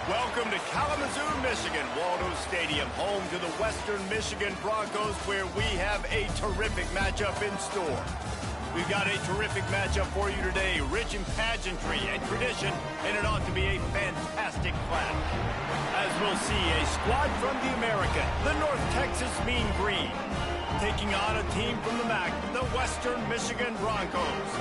Welcome to Kalamazoo, Michigan, Waldo Stadium, home to the Western Michigan Broncos, where we have a terrific matchup in store. We've got a terrific matchup for you today, rich in pageantry and tradition, and it ought to be a fantastic clash. As we'll see, a squad from the American, the North Texas Mean Green, taking on a team from the MAC, the Western Michigan Broncos.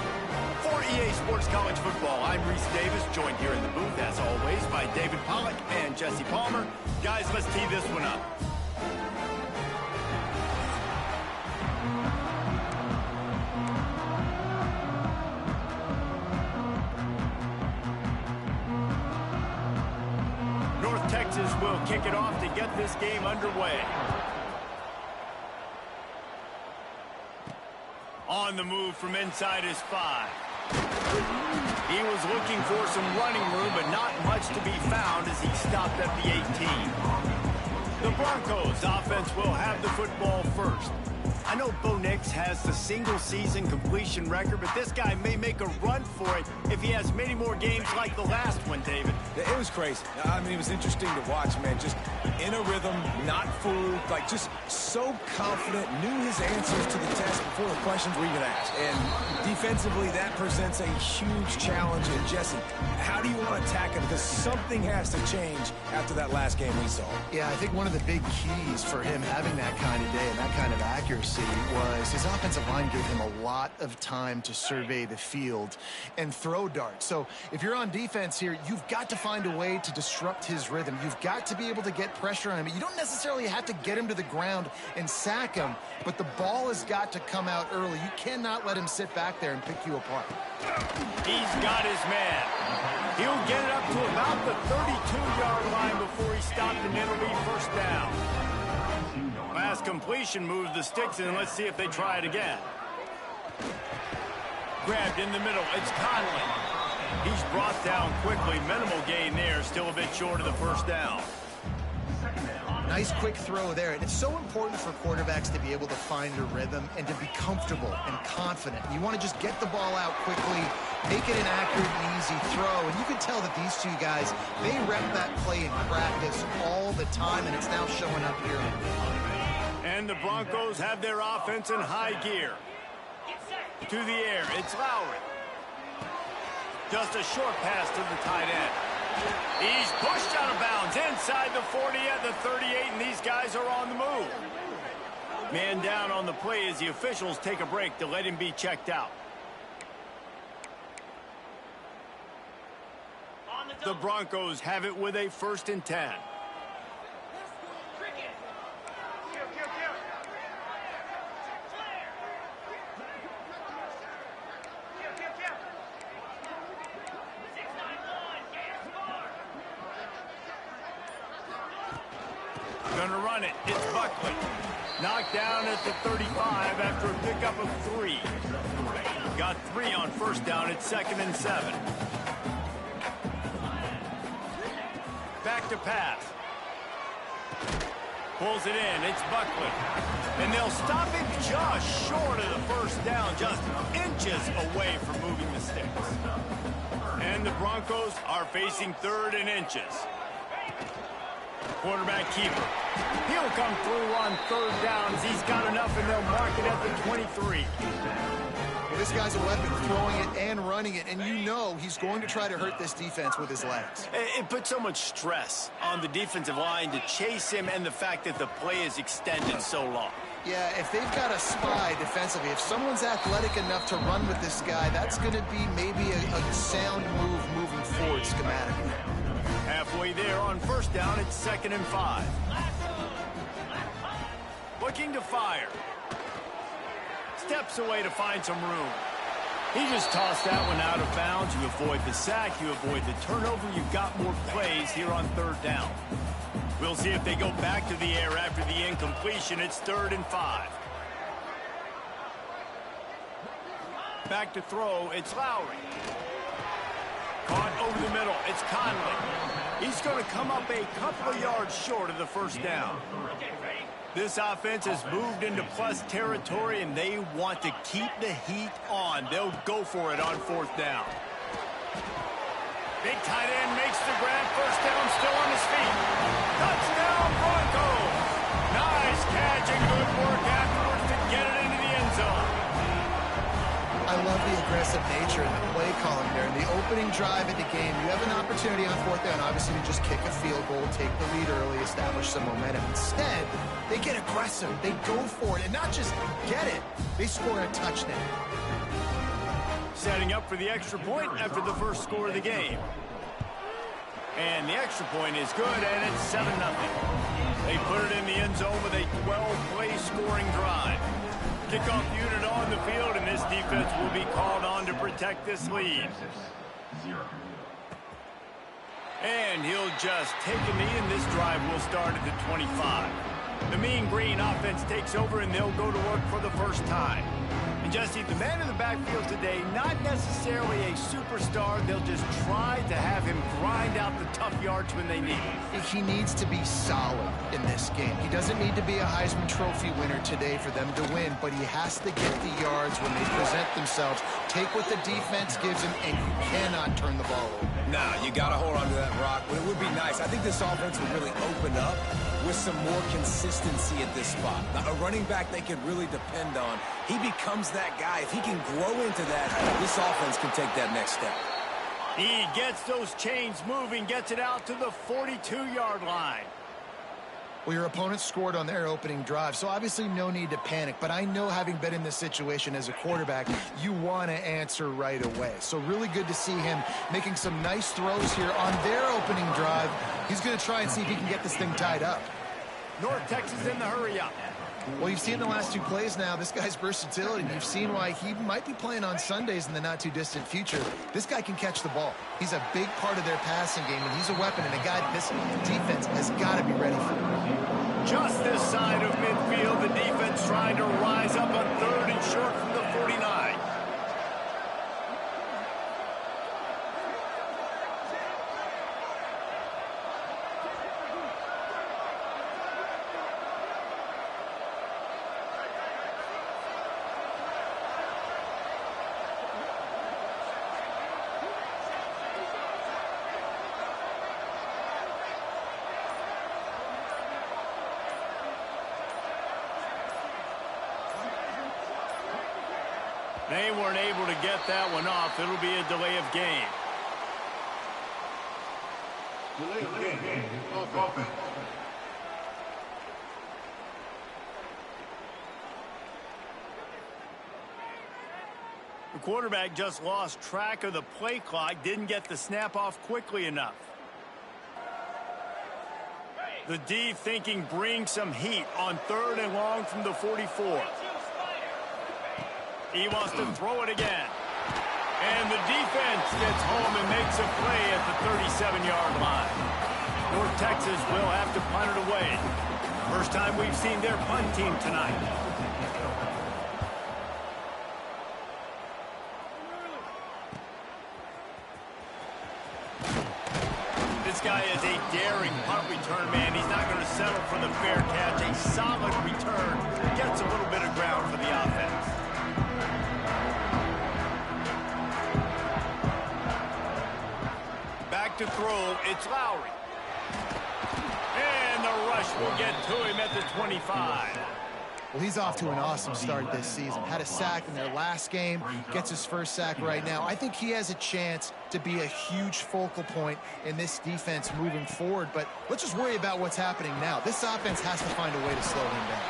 For EA Sports College Football, I'm Reese Davis, joined here in the booth, as always, by David Pollack and Jesse Palmer. Guys, let's tee this one up. North Texas will kick it off to get this game underway. On the move from inside his 5. He was looking for some running room, but not much to be found as he stopped at the 18. The Broncos offense will have the football first. I know Bo Nix has the single-season completion record, but this guy may make a run for it if he has many more games like the last one, David. It was crazy. I mean, it was interesting to watch, man. Just in a rhythm, not fooled, like just so confident, knew his answers to the test before the questions were even asked. And defensively, that presents a huge challenge. And Jesse, how do you want to attack it? Because something has to change after that last game we saw. Yeah, I think one of the big keys for him having that kind of day and that kind of accuracy was his offensive line gave him a lot of time to survey the field and throw darts. So if you're on defense here, you've got to find a way to disrupt his rhythm. You've got to be able to get pressure on him. You don't necessarily have to get him to the ground and sack him, but the ball has got to come out early. You cannot let him sit back there and pick you apart. He's got his man. He'll get it up to about the 32-yard line before he stopped, and it'll be first down. Last completion moves the sticks, and let's see if they try it again. Grabbed in the middle. It's Conley. He's brought down quickly. Minimal gain there. Still a bit short of the first down. Nice quick throw there. And it's so important for quarterbacks to be able to find a rhythm and to be comfortable and confident. You want to just get the ball out quickly, make it an accurate and easy throw. And you can tell that these two guys, they rep that play in practice all the time, and it's now showing up here. And the Broncos have their offense in high gear. To the air, it's Lowry. Just a short pass to the tight end. He's pushed out of bounds inside the 40 at the 38, and these guys are on the move. Man down on the play as the officials take a break to let him be checked out. The Broncos have it with a 1st and 10. Gonna run it. It's Buckley. Knocked down at the 35 after a pickup of 3. Got 3 on first down. It's 2nd and 7. Back to pass. Pulls it in. It's Buckley. And they'll stop him just short of the first down, just inches away from moving the sticks. And the Broncos are facing 3rd and inches. Quarterback keeper. He'll come through on 3rd down as he's got enough, and they'll mark it at the 23. Well, this guy's a weapon, throwing it and running it, and you know he's going to try to hurt this defense with his legs. It puts so much stress on the defensive line to chase him, and the fact that the play is extended so long. Yeah, if they've got a spy defensively, if someone's athletic enough to run with this guy, that's going to be maybe a sound move moving forward schematically. Halfway there on first down, it's 2nd and 5. Looking to fire. Steps away to find some room. He just tossed that one out of bounds. You avoid the sack, you avoid the turnover. You've got more plays here on 3rd down. We'll see if they go back to the air after the incompletion. It's 3rd and 5. Back to throw, it's Lowry. Caught over the middle, it's Conley. He's going to come up a couple of yards short of the first down. This offense has moved into plus territory, and they want to keep the heat on. They'll go for it on 4th down. Big tight end makes the grab. First down, still on his feet. Touchdown, Broncos. Nice catch and good work afterwards to get it into the end zone. I love the aggressive nature and the play calling there. In the opening drive of the game, you have an opportunity on fourth down, obviously, to just kick a field goal, take the lead early, establish some momentum. Instead, they get aggressive. They go for it, and not just get it. They score a touchdown. Setting up for the extra point after the first score of the game. And the extra point is good, and it's 7-0. They put it in the end zone with a 12-play scoring drive. Kickoff unit on the field, and this defense will be called on to protect this lead. And he'll just take a knee, and this drive will start at the 25. The Mean Green offense takes over, and they'll go to work for the first time. And Jesse, the man in the backfield today, not necessarily a superstar. They'll just try to have him grind out the tough yards when they need it. He needs to be solid in this game. He doesn't need to be a Heisman Trophy winner today for them to win, but he has to get the yards when they present themselves. Take what the defense gives him, and you cannot turn the ball over. Nah, you got to hold on to that rock. But it would be nice. I think this offense would really open up with some more consistency at this spot. Now, a running back they can really depend on. He becomes that guy. If he can grow into that, this offense can take that next step. He gets those chains moving, gets it out to the 42-yard line. Well, your opponent scored on their opening drive, so obviously no need to panic. But I know, having been in this situation as a quarterback, you want to answer right away. So really good to see him making some nice throws here on their opening drive. He's going to try and see if he can get this thing tied up. North Texas in the hurry-up. Well, you've seen the last two plays now, this guy's versatility. You've seen why he might be playing on Sundays in the not-too-distant future. This guy can catch the ball. He's a big part of their passing game, and he's a weapon, and a guy this defense has got to be ready for. Just this side of midfield, the defense trying to rise up on third and short from the 49. They weren't able to get that one off. It'll be a delay of game. The quarterback just lost track of the play clock, didn't get the snap off quickly enough. The D thinking bring some heat on third and long from the 44. He wants to throw it again. And the defense gets home and makes a play at the 37-yard line. North Texas will have to punt it away. First time we've seen their punt team tonight. This guy is a daring punt return man. He's not going to settle for the fair catch. A solid return. Gets a little bit of ground for the offense. To throw, it's Lowry. And the rush will get to him at the 25. Well, he's off to an awesome start this season. Had a sack in their last game, gets his first sack right now. I think he has a chance to be a huge focal point in this defense moving forward, but let's just worry about what's happening now. This offense has to find a way to slow him down.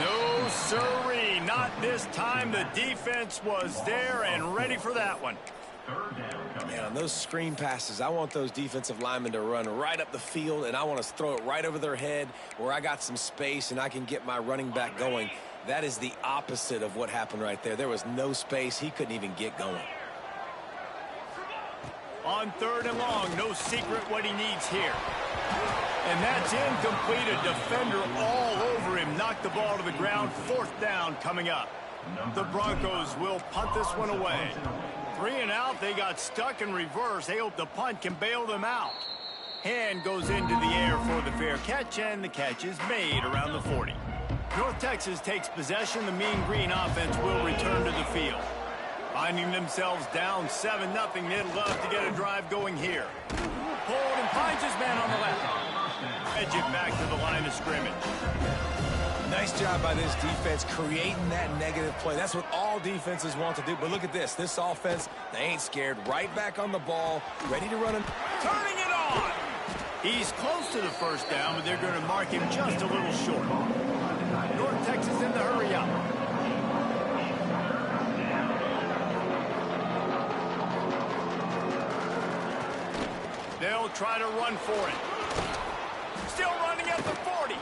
No sirree, not this time. The defense was there and ready for that one. Man, on those screen passes, I want those defensive linemen to run right up the field, and I want to throw it right over their head where I got some space and I can get my running back going. That is the opposite of what happened right there. There was no space. He couldn't even get going. On third and long, no secret what he needs here. And that's incomplete. A defender all over him. Knocked the ball to the ground. Fourth down coming up. The Broncos will punt this one away. 3 and out, they got stuck in reverse. They hope the punt can bail them out. Hand goes into the air for the fair catch, and the catch is made around the 40. North Texas takes possession. The Mean Green offense will return to the field. Finding themselves down 7-0, they'd love to get a drive going here. Pulled and finds his man on the left. Edge it back to the line of scrimmage. Nice job by this defense creating that negative play. That's what all defenses want to do. But look at this. This offense, they ain't scared. Right back on the ball, ready to run it. Turning it on! He's close to the first down, but they're going to mark him just a little short. North Texas in the hurry up. They'll try to run for it. Still running at the 40.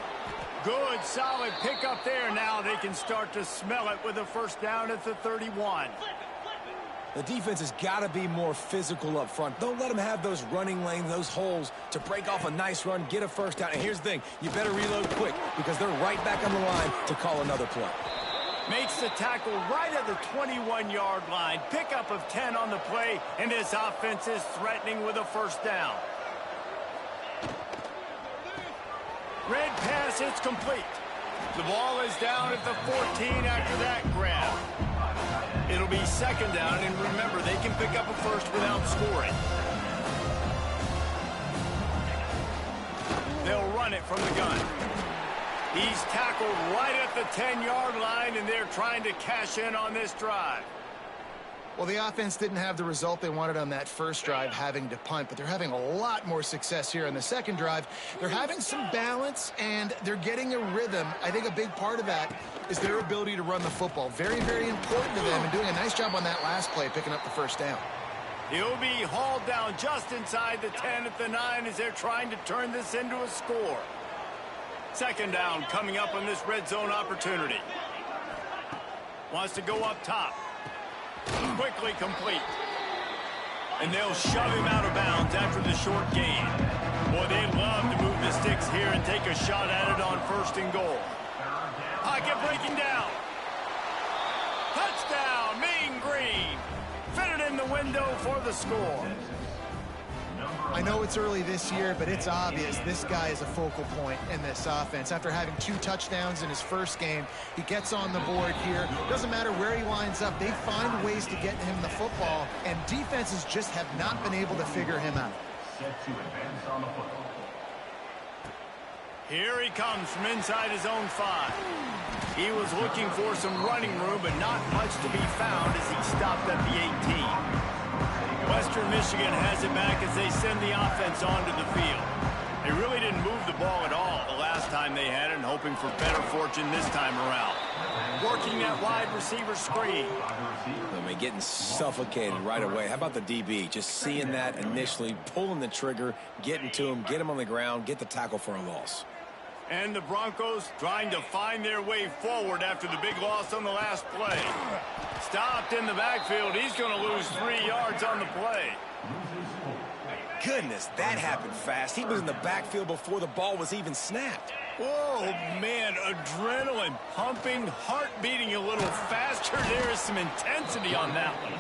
Good, solid pickup there. Now they can start to smell it with a first down at the 31. The defense has got to be more physical up front. Don't let them have those running lanes, those holes to break off a nice run, get a first down. And here's the thing, you better reload quick because they're right back on the line to call another play. Makes the tackle right at the 21-yard line. Pickup of 10 on the play, and this offense is threatening with a first down. Red pass, it's complete. The ball is down at the 14 after that grab. It'll be second down, and remember, they can pick up a first without scoring. They'll run it from the gun. He's tackled right at the 10-yard line, and they're trying to cash in on this drive. Well, the offense didn't have the result they wanted on that first drive, having to punt, but they're having a lot more success here on the second drive. They're having some balance, and they're getting a rhythm. I think a big part of that is their ability to run the football. Very, very important to them, and doing a nice job on that last play, picking up the first down. He'll be hauled down just inside the 10 at the 9 as they're trying to turn this into a score. Second down coming up on this red zone opportunity. Wants to go up top. Quickly complete. And they'll shove him out of bounds after the short gain. Boy, they'd love to move the sticks here and take a shot at it on first and goal. Pocket breaking down. Touchdown, Mean Green. Fitted in the window for the score. I know it's early this year, but it's obvious this guy is a focal point in this offense. After having 2 touchdowns in his first game, he gets on the board here. Doesn't matter where he winds up, they find ways to get him the football, and defenses just have not been able to figure him out. Here he comes from inside his own 5. He was looking for some running room, but not much to be found as he stopped at the 18. Western Michigan has it back as they send the offense onto the field. They really didn't move the ball at all the last time they had it, and hoping for better fortune this time around. Working that wide receiver screen. I mean, getting suffocated right away. How about the DB? Just seeing that initially, pulling the trigger, getting to him, get him on the ground, get the tackle for a loss. And the Broncos trying to find their way forward after the big loss on the last play. Stopped in the backfield. He's going to lose 3 yards on the play. Goodness, that happened fast. He was in the backfield before the ball was even snapped. Whoa, man, adrenaline pumping, heart beating a little faster. There is some intensity on that one.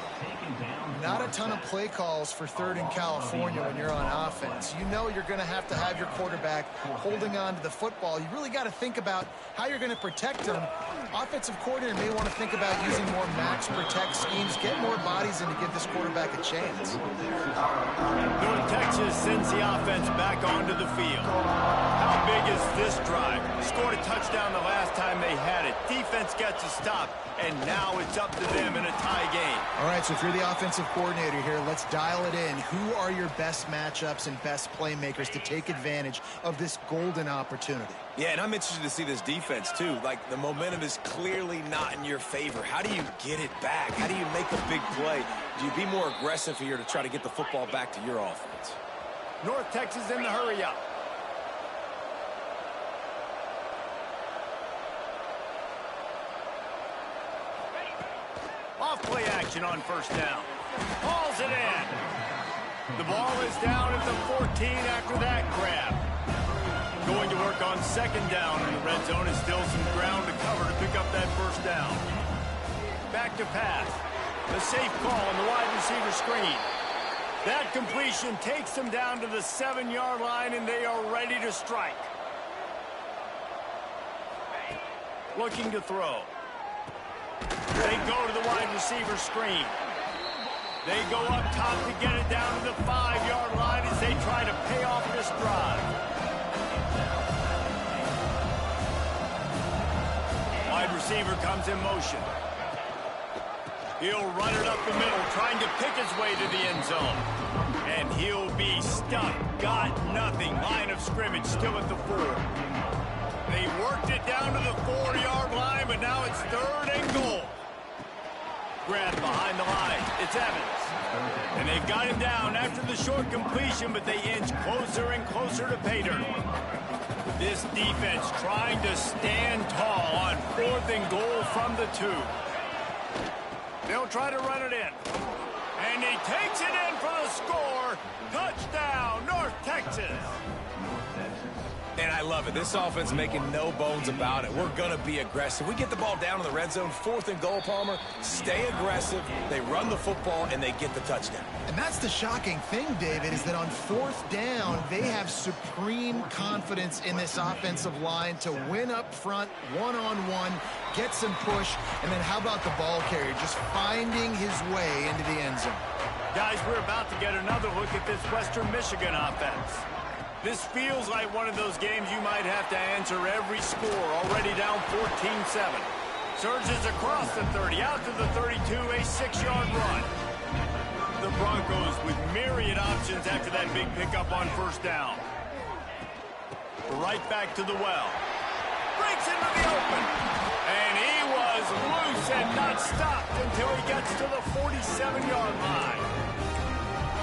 Not a ton of play calls for third in California when you're on offense. You know you're going to have your quarterback holding on to the football. You really got to think about how you're going to protect him. Offensive coordinator may want to think about using more max protect schemes, get more bodies in to give this quarterback a chance. North Texas sends the offense back onto the field. How big is this drive? Scored a touchdown the last time they had it. Defense gets a stop, and now it's up to them in a tie game. All right, so if you're the offensive coordinator here, let's dial it in. Who are your best matchups and best playmakers to take advantage of this golden opportunity? Yeah, and I'm interested to see this defense, too. Like, the momentum is clearly not in your favor. How do you get it back? How do you make a big play? Do you be more aggressive here to try to get the football back to your offense? North Texas in the hurry up. Off play action on first down. Hauls it in. The ball is down at the 14 after that grab. Going to work on second down in the red zone, and still some ground to cover to pick up that first down. Back to pass. The safe call on the wide receiver screen. That completion takes them down to the 7-yard line, and they are ready to strike. Looking to throw. They go to the wide receiver screen. They go up top to get it down to the 5-yard line as they try to pay off this drive. Wide receiver comes in motion. He'll run it up the middle, trying to pick his way to the end zone. And he'll be stuck. Got nothing. Line of scrimmage still at the 4. They worked it down to the 4-yard line, but now it's 3rd and goal. Grab behind the line. It's Evans. And they've got him down after the short completion, but they inch closer and closer to pay dirt. This defense trying to stand tall on 4th and goal from the 2. They'll try to run it in. And he takes it in for the score. Touchdown, North Texas. And I love it. This offense making no bones about it. We're going to be aggressive. We get the ball down in the red zone, 4th and goal, Palmer. Stay aggressive. They run the football, and they get the touchdown. And that's the shocking thing, David, is that on 4th down, they have supreme confidence in this offensive line to win up front, one-on-one, get some push, and then how about the ball carrier just finding his way into the end zone? Guys, we're about to get another look at this Western Michigan offense. This feels like one of those games you might have to answer every score, already down 14-7. Surges across the 30, out to the 32, a 6-yard run. The Broncos with myriad options after that big pickup on 1st down. Right back to the well. Breaks into the open. And he was loose and not stopped until he gets to the 47-yard line.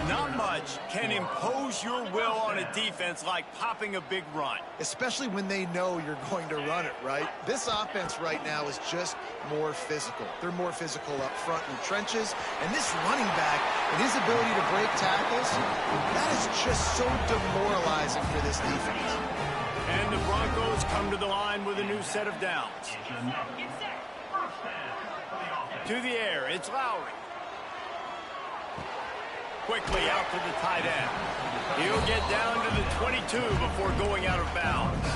Not much can impose your will on a defense like popping a big run. Especially when they know you're going to run it, right? This offense right now is just more physical. They're more physical up front in the trenches. And this running back and his ability to break tackles, that is just so demoralizing for this defense. And the Broncos come to the line with a new set of downs. To the air, it's Lowry. Quickly out to the tight end. He'll get down to the 22 before going out of bounds.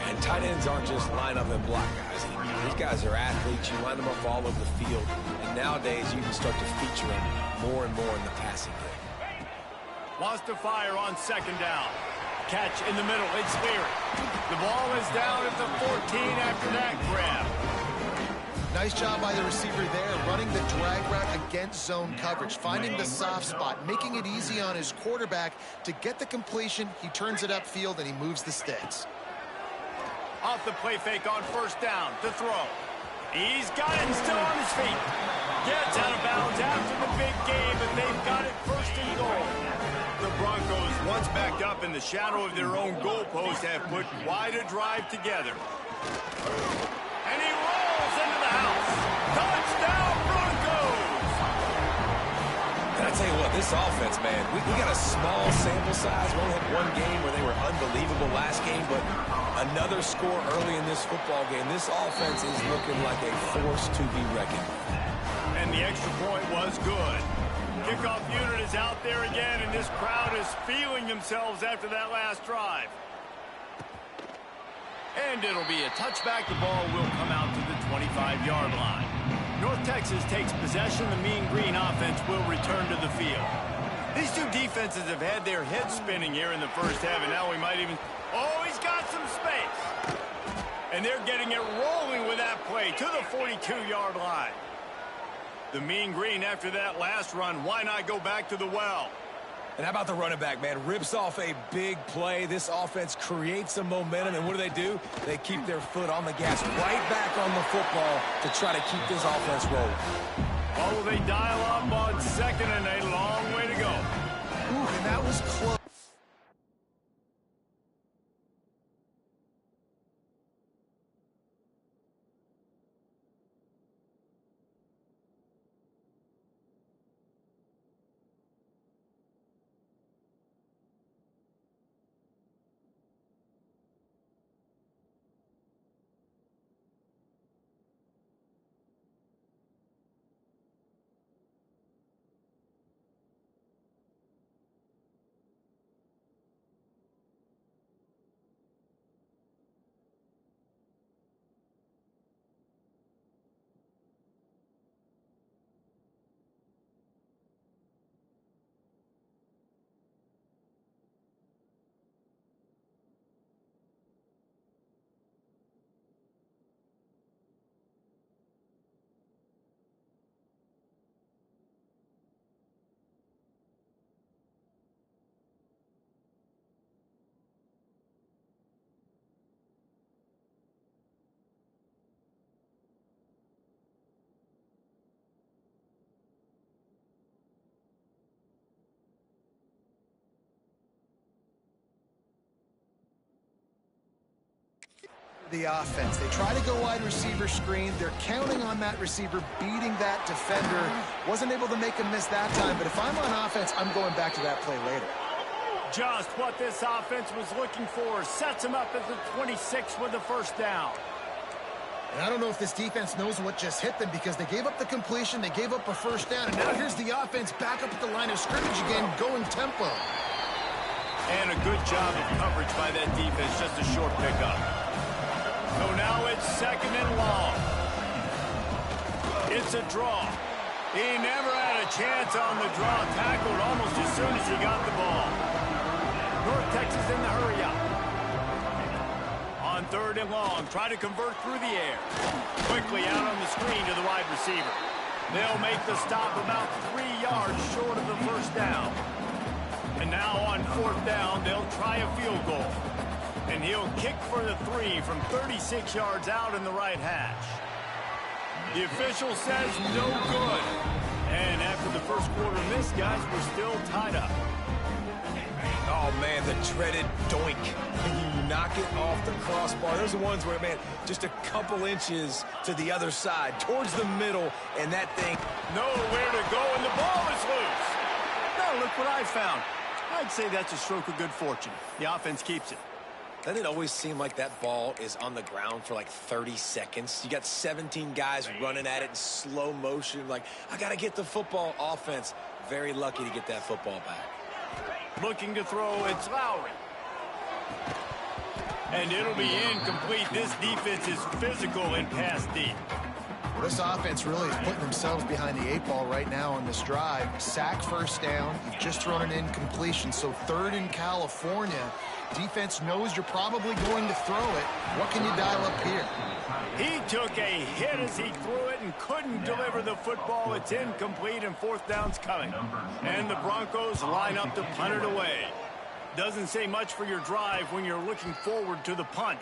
And tight ends aren't just line up and block guys anymore. These guys are athletes. You line them up all over the field. And nowadays, you can start to feature them more and more in the passing game. Lost to fire on 2nd down. Catch in the middle. It's Leary. The ball is down at the 14 after that grab. Nice job by the receiver there, running the drag route against zone coverage, finding the soft spot, making it easy on his quarterback to get the completion. He turns it upfield, and he moves the sticks. Off the play fake on 1st down to throw. He's got it still on his feet. Gets out of bounds after the big game, and they've got it 1st and goal. The Broncos, once backed up in the shadow of their own goalpost, have put quite a drive together. And he rolls into the house. Touchdown, Broncos! And I tell you what, this offense, man, we got a small sample size. We only had one game where they were unbelievable last game, but another score early in this football game. This offense is looking like a force to be reckoned with. And the extra point was good. Kickoff unit is out there again, and this crowd is feeling themselves after that last drive. And it'll be a touchback. The ball will come out to the 25-yard line. North Texas takes possession. The Mean Green offense will return to the field. These two defenses have had their heads spinning here in the 1st half, and now we might even... Oh, he's got some space. And they're getting it rolling with that play to the 42-yard line. The Mean Green, after that last run, why not go back to the well? And how about the running back, man? Rips off a big play. This offense creates some momentum, and what do? They keep their foot on the gas, right back on the football to try to keep this offense rolling. Oh, they dial up on 2nd, and a long way to go. Ooh, and that was close. the offense. They try to go wide receiver screen. They're counting on that receiver beating that defender. Wasn't able to make him miss that time, but if I'm on offense, I'm going back to that play later. Just what this offense was looking for. Sets him up at the 26 with the first down. And I don't know if this defense knows what just hit them because they gave up the completion, they gave up a first down, and now here's the offense back up at the line of scrimmage again, going tempo. And a good job of coverage by that defense, just a short pickup. So now it's 2nd and long. It's a draw. He never had a chance on the draw, tackled almost as soon as he got the ball. North Texas in the hurry up. On 3rd and long, try to convert through the air. Quickly out on the screen to the wide receiver. They'll make the stop about 3 yards short of the first down. And now on 4th down, they'll try a field goal. And he'll kick for the 3 from 36 yards out in the right hash. The official says no good. And after the first quarter miss, guys, we're still tied up. Oh, man, the dreaded doink. You knock it off the crossbar. Those are ones where, man, just a couple inches to the other side, towards the middle, and that thing. Nowhere to go, and the ball is loose. Now look what I found. I'd say that's a stroke of good fortune. The offense keeps it. Doesn't it always seem like that ball is on the ground for like 30 seconds? You got 17 guys running at it in slow motion. Like, I got to get the football. Offense, very lucky to get that football back. Looking to throw, it's Lowry. And it'll be incomplete. This defense is physical and pass deep. Well, this offense really is putting themselves behind the 8 ball right now on this drive. Sack, first down. You've just thrown an incompletion. So 3rd in California. Defense knows you're probably going to throw it. What can you dial up here? He took a hit as he threw it and couldn't deliver the football. It's incomplete and 4th down's coming. And the Broncos line up to punt it away. Doesn't say much for your drive when you're looking forward to the punt.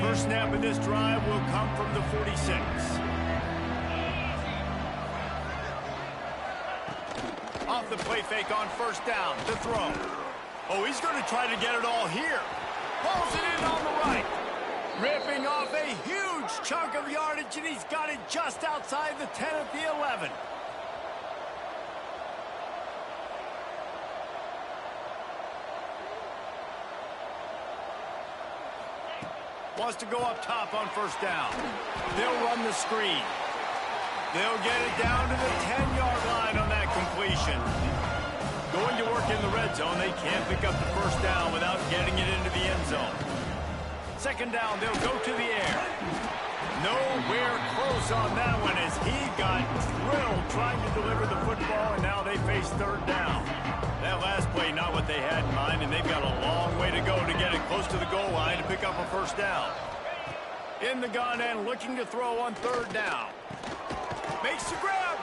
First snap of this drive will come from the 46. Off the play fake on 1st down to throw. Oh, he's going to try to get it all here. Pulls it in on the right. Ripping off a huge chunk of yardage, and he's got it just outside the 10 at the 11. Wants to go up top on 1st down. They'll run the screen. They'll get it down to the 10-yard line on that completion. Going to work in the red zone. They can't pick up the first down without getting it into the end zone. 2nd down, they'll go to the air. Nowhere close on that one as he got drilled trying to deliver the football, and now they face 3rd down. That last play, not what they had in mind, and they've got a long way to go to get it close to the goal line to pick up a first down. In the gun and looking to throw on 3rd down. Makes the grab.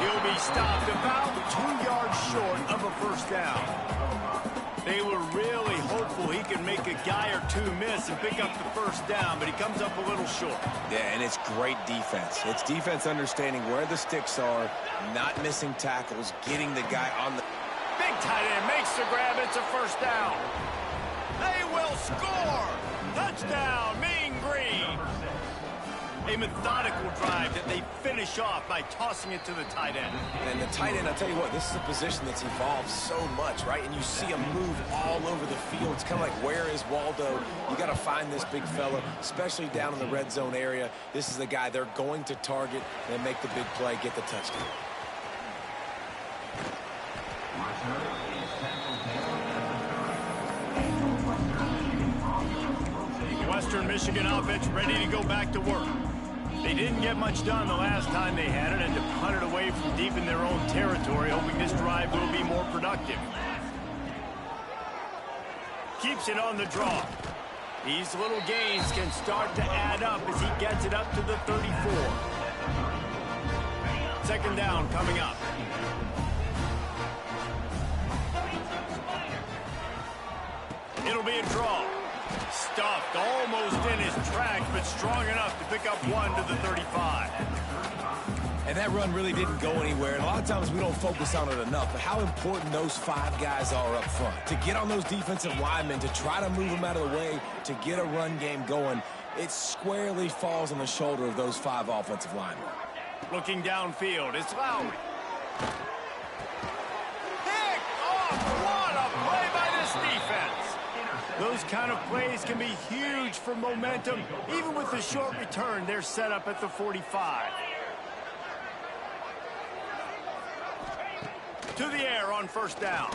He'll be stopped about 2 yards short of a first down. They were really hopeful he could make a guy or two miss and pick up the first down, but he comes up a little short. Yeah, and it's great defense. It's defense understanding where the sticks are, not missing tackles, getting the guy on the... Big tight end makes the grab. It's a first down. They will score. Touchdown, Mean Green. A methodical drive that they finish off by tossing it to the tight end. And the tight end, I'll tell you what, this is a position that's evolved so much, right? And you see him move all over the field. It's kind of like, where is Waldo? You got to find this big fella, especially down in the red zone area. This is the guy they're going to target and make the big play, get the touchdown. Western Michigan offense ready to go back to work. They didn't get much done the last time they had it, and to punt it away from deep in their own territory, hoping this drive will be more productive. Keeps it on the draw. These little gains can start to add up as he gets it up to the 34. 2nd down coming up. It'll be a draw. Stuffed almost in his tracks, but strong enough to pick up 1 to the 35. And that run really didn't go anywhere. And a lot of times we don't focus on it enough, but how important those 5 guys are up front. To get on those defensive linemen, to try to move them out of the way, to get a run game going, it squarely falls on the shoulder of those 5 offensive linemen. Looking downfield, it's Lowry. Pick off! What a play by this defense! Those kind of plays can be huge for momentum. Even with the short return, they're set up at the 45. To the air on first down.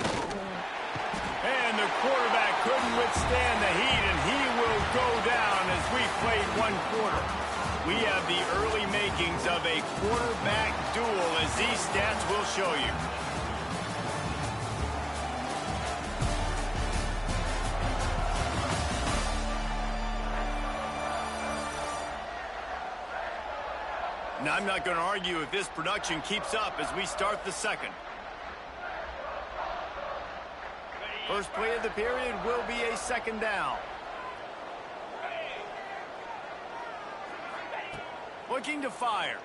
And the quarterback couldn't withstand the heat, and he will go down as we played 1 quarter. We have the early makings of a quarterback duel, as these stats will show you. Now, I'm not going to argue if this production keeps up as we start the second. First play of the period will be a second down. Looking to fire.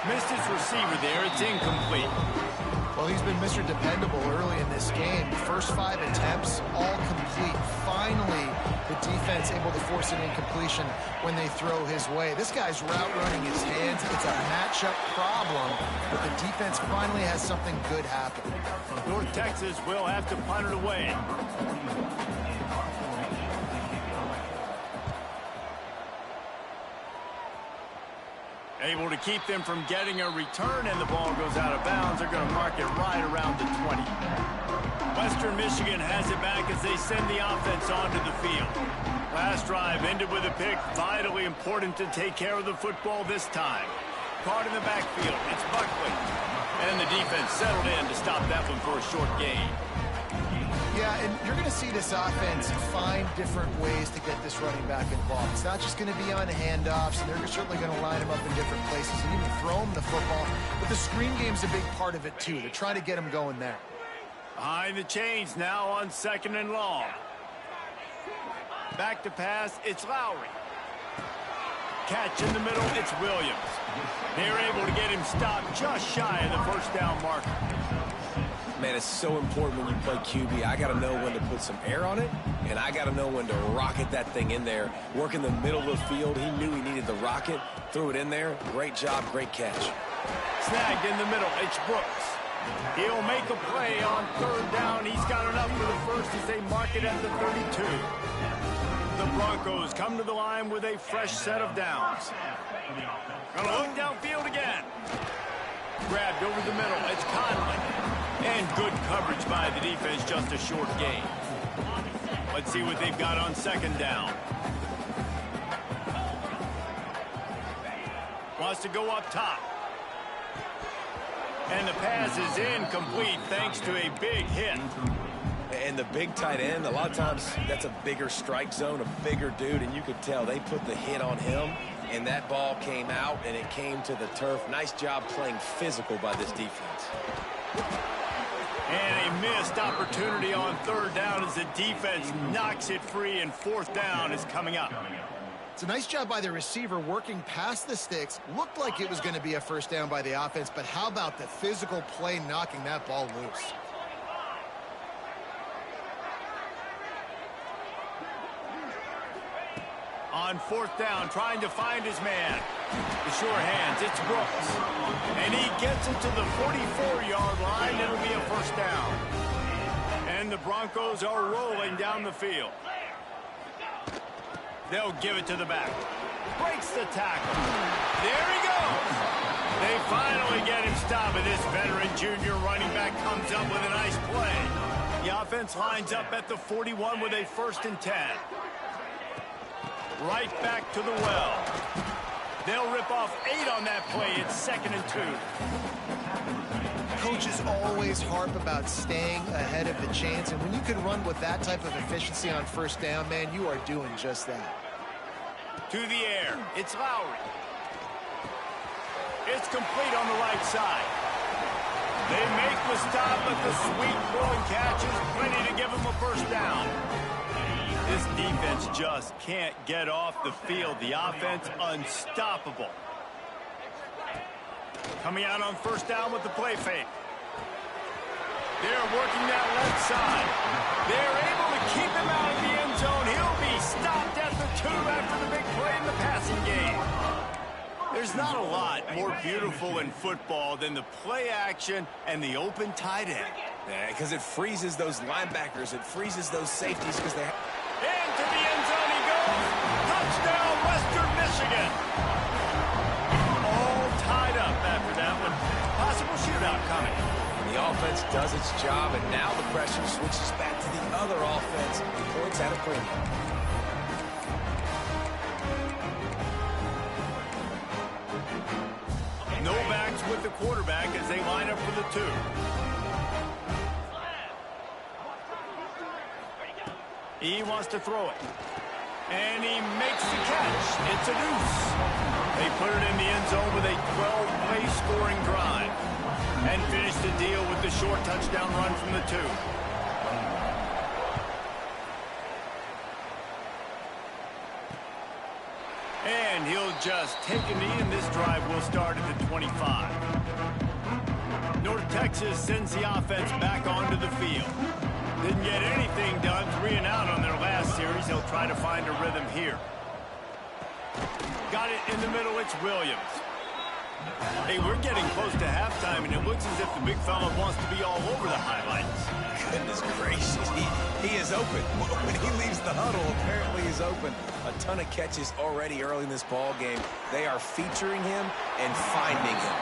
Missed his receiver there. It's incomplete. Well, he's been Mr. Dependable early in this game. First 5 attempts, all complete. Finally, the defense able to force an incompletion when they throw his way. This guy's route running his hands. It's a matchup problem, but the defense finally has something good happen. North Texas will have to punt it away. Able to keep them from getting a return, and the ball goes out of bounds. They're going to mark it right around the 20. Western Michigan has it back as they send the offense onto the field. Last drive ended with a pick. Vitally important to take care of the football this time. Caught in the backfield. It's Buckley. And the defense settled in to stop that one for a short gain. Yeah, and you're going to see this offense find different ways to get this running back involved. It's not just going to be on handoffs, and they're certainly going to line him up in different places and even throw him the football. But the screen game's a big part of it, too. They're trying to get him going there. Behind the chains now on 2nd and long. Back to pass, it's Lowry. Catch in the middle, it's Williams. They're able to get him stopped just shy of the first down marker. Man, it's so important when you play QB. I got to know when to put some air on it, and I got to know when to rocket that thing in there. Work in the middle of the field. He knew he needed the rocket. Threw it in there. Great job, great catch. Snagged in the middle. It's Brooks. He'll make a play on 3rd down. He's got enough for the first as they mark it at the 32. The Broncos come to the line with a fresh set of downs. Gonna look downfield again. Grabbed over the middle. It's Conley. And good coverage by the defense, just a short gain. Let's see what they've got on 2nd down. Wants to go up top. And the pass is incomplete thanks to a big hit. And the big tight end, a lot of times that's a bigger strike zone, a bigger dude, and you could tell they put the hit on him, and that ball came out, and it came to the turf. Nice job playing physical by this defense. And a missed opportunity on 3rd down as the defense knocks it free, and 4th down is coming up. It's a nice job by the receiver working past the sticks. Looked like it was going to be a first down by the offense, but how about the physical play knocking that ball loose? On 4th down, trying to find his man. The sure hands, it's Brooks. And he gets it to the 44-yard line. It'll be a first down. And the Broncos are rolling down the field. They'll give it to the back. Breaks the tackle. There he goes. They finally get him stopped, and this veteran junior running back comes up with a nice play. The offense lines up at the 41 with a 1st and 10. Right back to the well. They'll rip off 8 on that play. It's 2nd and 2. Coaches always harp about staying ahead of the chains, and when you can run with that type of efficiency on 1st down, man, you are doing just that. To the air, it's Lowry. It's complete on the right side. They make the stop, but the sweet throwing catch is plenty to give them a first down. This defense just can't get off the field. The offense unstoppable. Coming out on first down with the play fake. They're working that left side. They're able to keep him out of the end zone. He'll be stopped at the 2 after the big play in the passing game. There's not a lot more beautiful in football than the play action and the open tight end. Yeah, because it freezes those linebackers. It freezes those safeties because they... Into the end zone he goes. Touchdown, Western Michigan. All tied up after that one. Possible shootout coming. The offense does its job, and now the pressure switches back to the other offense. Points at a premium. No backs with the quarterback as they line up for the 2. He wants to throw it. And he makes the catch. It's a deuce. They put it in the end zone with a 12-play scoring drive. And finish the deal with the short touchdown run from the 2. And he'll just take a knee, and this drive will start at the 25. North Texas sends the offense back onto the field. Didn't get anything done, 3 and out on their last series. They'll try to find a rhythm here. Got it in the middle, it's Williams. Hey, we're getting close to halftime, and it looks as if the big fella wants to be all over the highlights. Goodness gracious, he is open. When he leaves the huddle, apparently he's open. A ton of catches already early in this ball game. They are featuring him and finding him.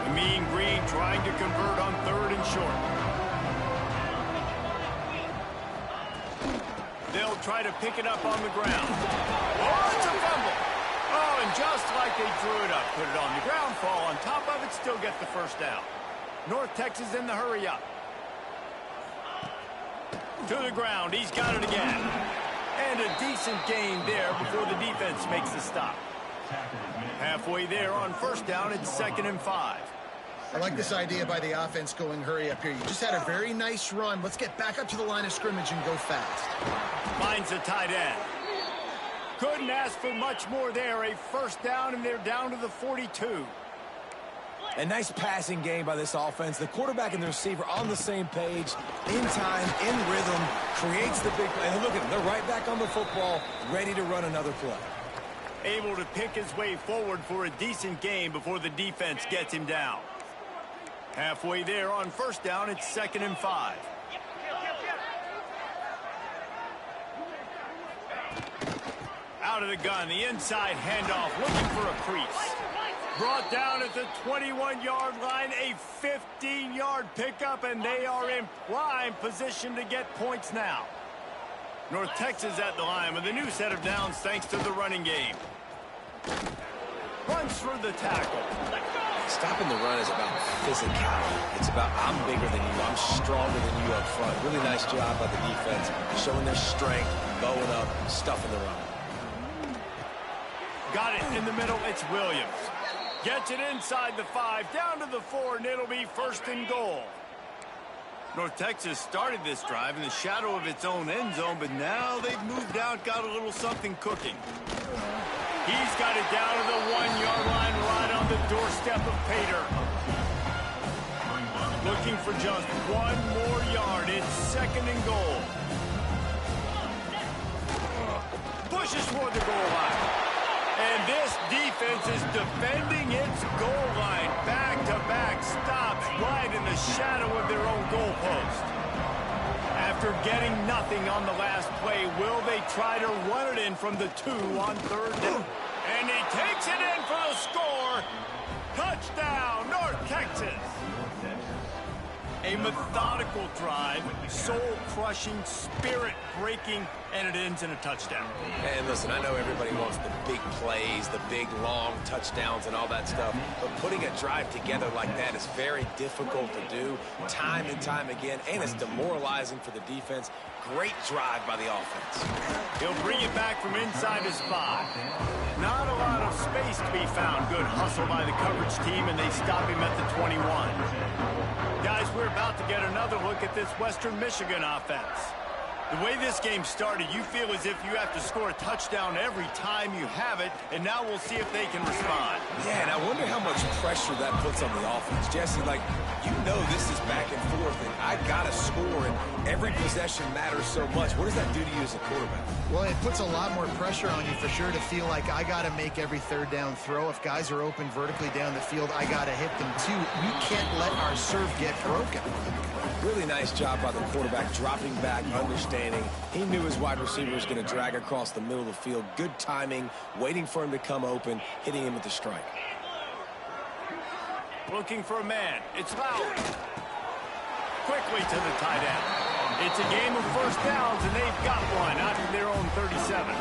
The Mean Green trying to convert on 3rd and short. They'll try to pick it up on the ground. Oh, it's a fumble. Oh, and just like they drew it up, put it on the ground, fall on top of it, still get the first down. North Texas in the hurry up. To the ground, he's got it again. And a decent gain there before the defense makes the stop. Halfway there on first down, it's 2nd and 5. I like this idea by the offense going hurry up here. You just had a very nice run. Let's get back up to the line of scrimmage and go fast. Finds a tight end. Couldn't ask for much more there. A first down, and they're down to the 42. A nice passing game by this offense. The quarterback and the receiver on the same page, in time, in rhythm, creates the big play. And look at them. They're right back on the football, ready to run another play. Able to pick his way forward for a decent game before the defense gets him down. Halfway there on first down, it's 2nd and 5. Out of the gun, the inside handoff, looking for a crease. Brought down at the 21-yard line, a 15-yard pickup, and they are in prime position to get points now. North Texas at the line with a new set of downs thanks to the running game. Runs for the tackle. Stopping the run is about physicality. It's about I'm bigger than you. I'm stronger than you up front. Really nice job by the defense, showing their strength, bowing up, stuffing the run. Got it in the middle. It's Williams. Gets it inside the 5, down to the 4, and it'll be 1st and goal. North Texas started this drive in the shadow of its own end zone, but now they've moved out, got a little something cooking. He's got it down to the 1-yard line, right on the doorstep of Pater. Looking for just 1 more yard. It's 2nd and goal. Pushes toward the goal line. And this defense is defending its goal line. Back-to-back stops right in the shadow of their own goalpost. After getting nothing on the last play, will they try to run it in from the 2 on 3rd down? And he takes it in for the score. Touchdown, North Texas. A methodical drive, soul-crushing, spirit-breaking, and it ends in a touchdown. And listen, I know everybody wants the big plays, the big, long touchdowns and all that stuff, but putting a drive together like that is very difficult to do time and time again, and it's demoralizing for the defense. Great drive by the offense. He'll bring it back from inside his 5. Not a lot of space to be found. Good hustle by the coverage team, and they stop him at the 21. Guys, we're about to get another look at this Western Michigan offense. The way this game started, you feel as if you have to score a touchdown every time you have it, and now we'll see if they can respond. Yeah, and I wonder how much pressure that puts on the offense. Jesse, like, you know this is back and forth, and I got to score, and every possession matters so much. What does that do to you as a quarterback? Well, it puts a lot more pressure on you for sure to feel like I got to make every third down throw. If guys are open vertically down the field, I got to hit them too. We can't let our serve get broken. Really nice job by the quarterback, dropping back, understanding. He knew his wide receiver was going to drag across the middle of the field. Good timing, waiting for him to come open, hitting him with the strike. Looking for a man. It's Lowry. Quickly to the tight end. It's a game of first downs, and they've got one out of their own 37.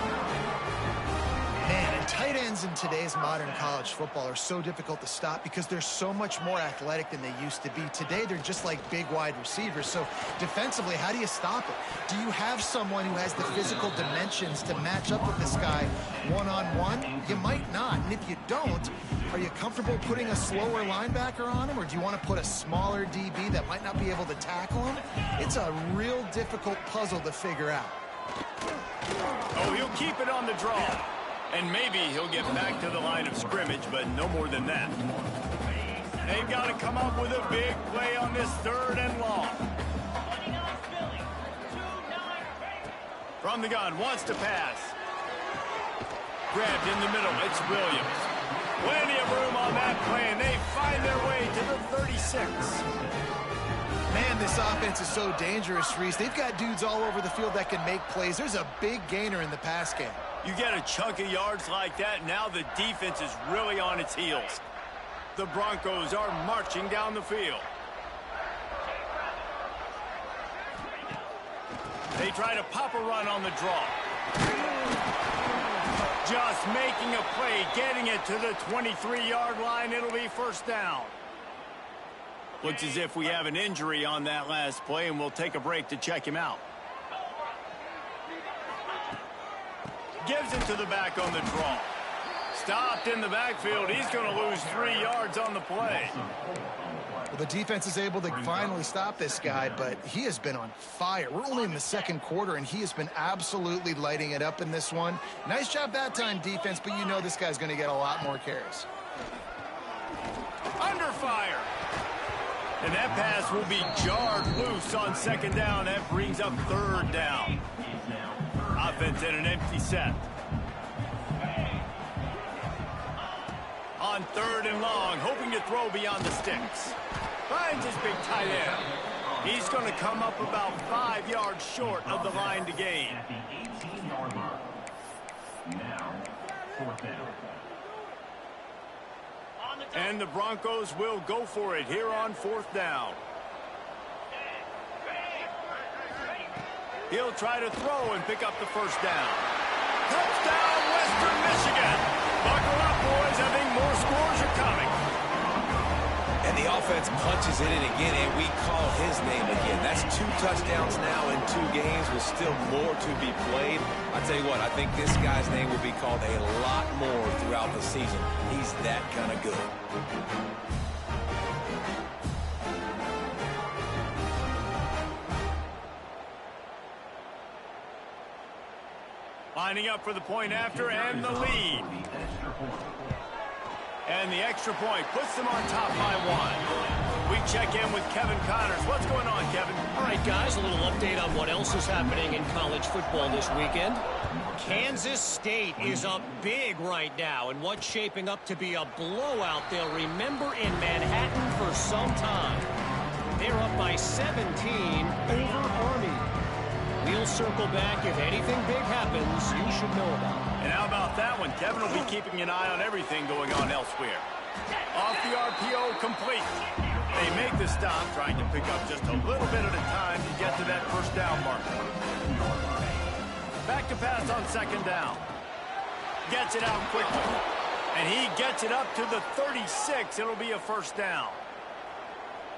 Man, and tight ends in today's modern college football are so difficult to stop because they're so much more athletic than they used to be. Today, they're just like big wide receivers. So defensively, how do you stop it? Do you have someone who has the physical dimensions to match up with this guy one-on-one? You might not. And if you don't, are you comfortable putting a slower linebacker on him, or do you want to put a smaller DB that might not be able to tackle him? It's a real difficult puzzle to figure out. Oh, he'll keep it on the draw. And maybe he'll get back to the line of scrimmage, but no more than that. They've got to come up with a big play on this third and long. From the gun, wants to pass. Grabbed in the middle, it's Williams. Plenty of room on that play, and they find their way to the 36. Man, this offense is so dangerous, Reese. They've got dudes all over the field that can make plays. There's a big gainer in the pass game. You get a chunk of yards like that, now the defense is really on its heels. The Broncos are marching down the field. They try to pop a run on the draw. Just making a play, getting it to the 23-yard line. It'll be first down. Looks as if we have an injury on that last play, and we'll take a break to check him out. Gives it to the back on the draw. Stopped in the backfield. He's going to lose 3 yards on the play. Well, the defense is able to finally stop this guy, but he has been on fire. We're only in the second quarter, and he has been absolutely lighting it up in this one. Nice job that time, defense, but you know this guy's going to get a lot more carries. Under fire. And that pass will be jarred loose on second down. That brings up third down. Offense in an empty set. On third and long, hoping to throw beyond the sticks. Finds his big tight end. He's going to come up about 5 yards short of the line to gain. And the Broncos will go for it here on fourth down. He'll try to throw and pick up the first down. Touchdown, Western Michigan. Buckle up, boys. I think more scores are coming. And the offense punches it in again, and we call his name again. That's 2 touchdowns now in 2 games with still more to be played. I tell you what, I think this guy's name will be called a lot more throughout the season. He's that kind of good. Lining up for the point after and the lead. And the extra point puts them on top by 1. We check in with Kevin Connors. What's going on, Kevin? All right, guys, a little update on what else is happening in college football this weekend. Kansas State is up big right now in what's shaping up to be a blowout they'll remember in Manhattan for some time. They're up by 17 over Army. We'll circle back if anything big happens you should know about. And how about that one? Kevin will be keeping an eye on everything going on elsewhere. Off the RPO, complete. They make the stop, trying to pick up just a little bit at a time to get to that first down marker. Back to pass on second down. Gets it out quickly. And he gets it up to the 36. It'll be a first down.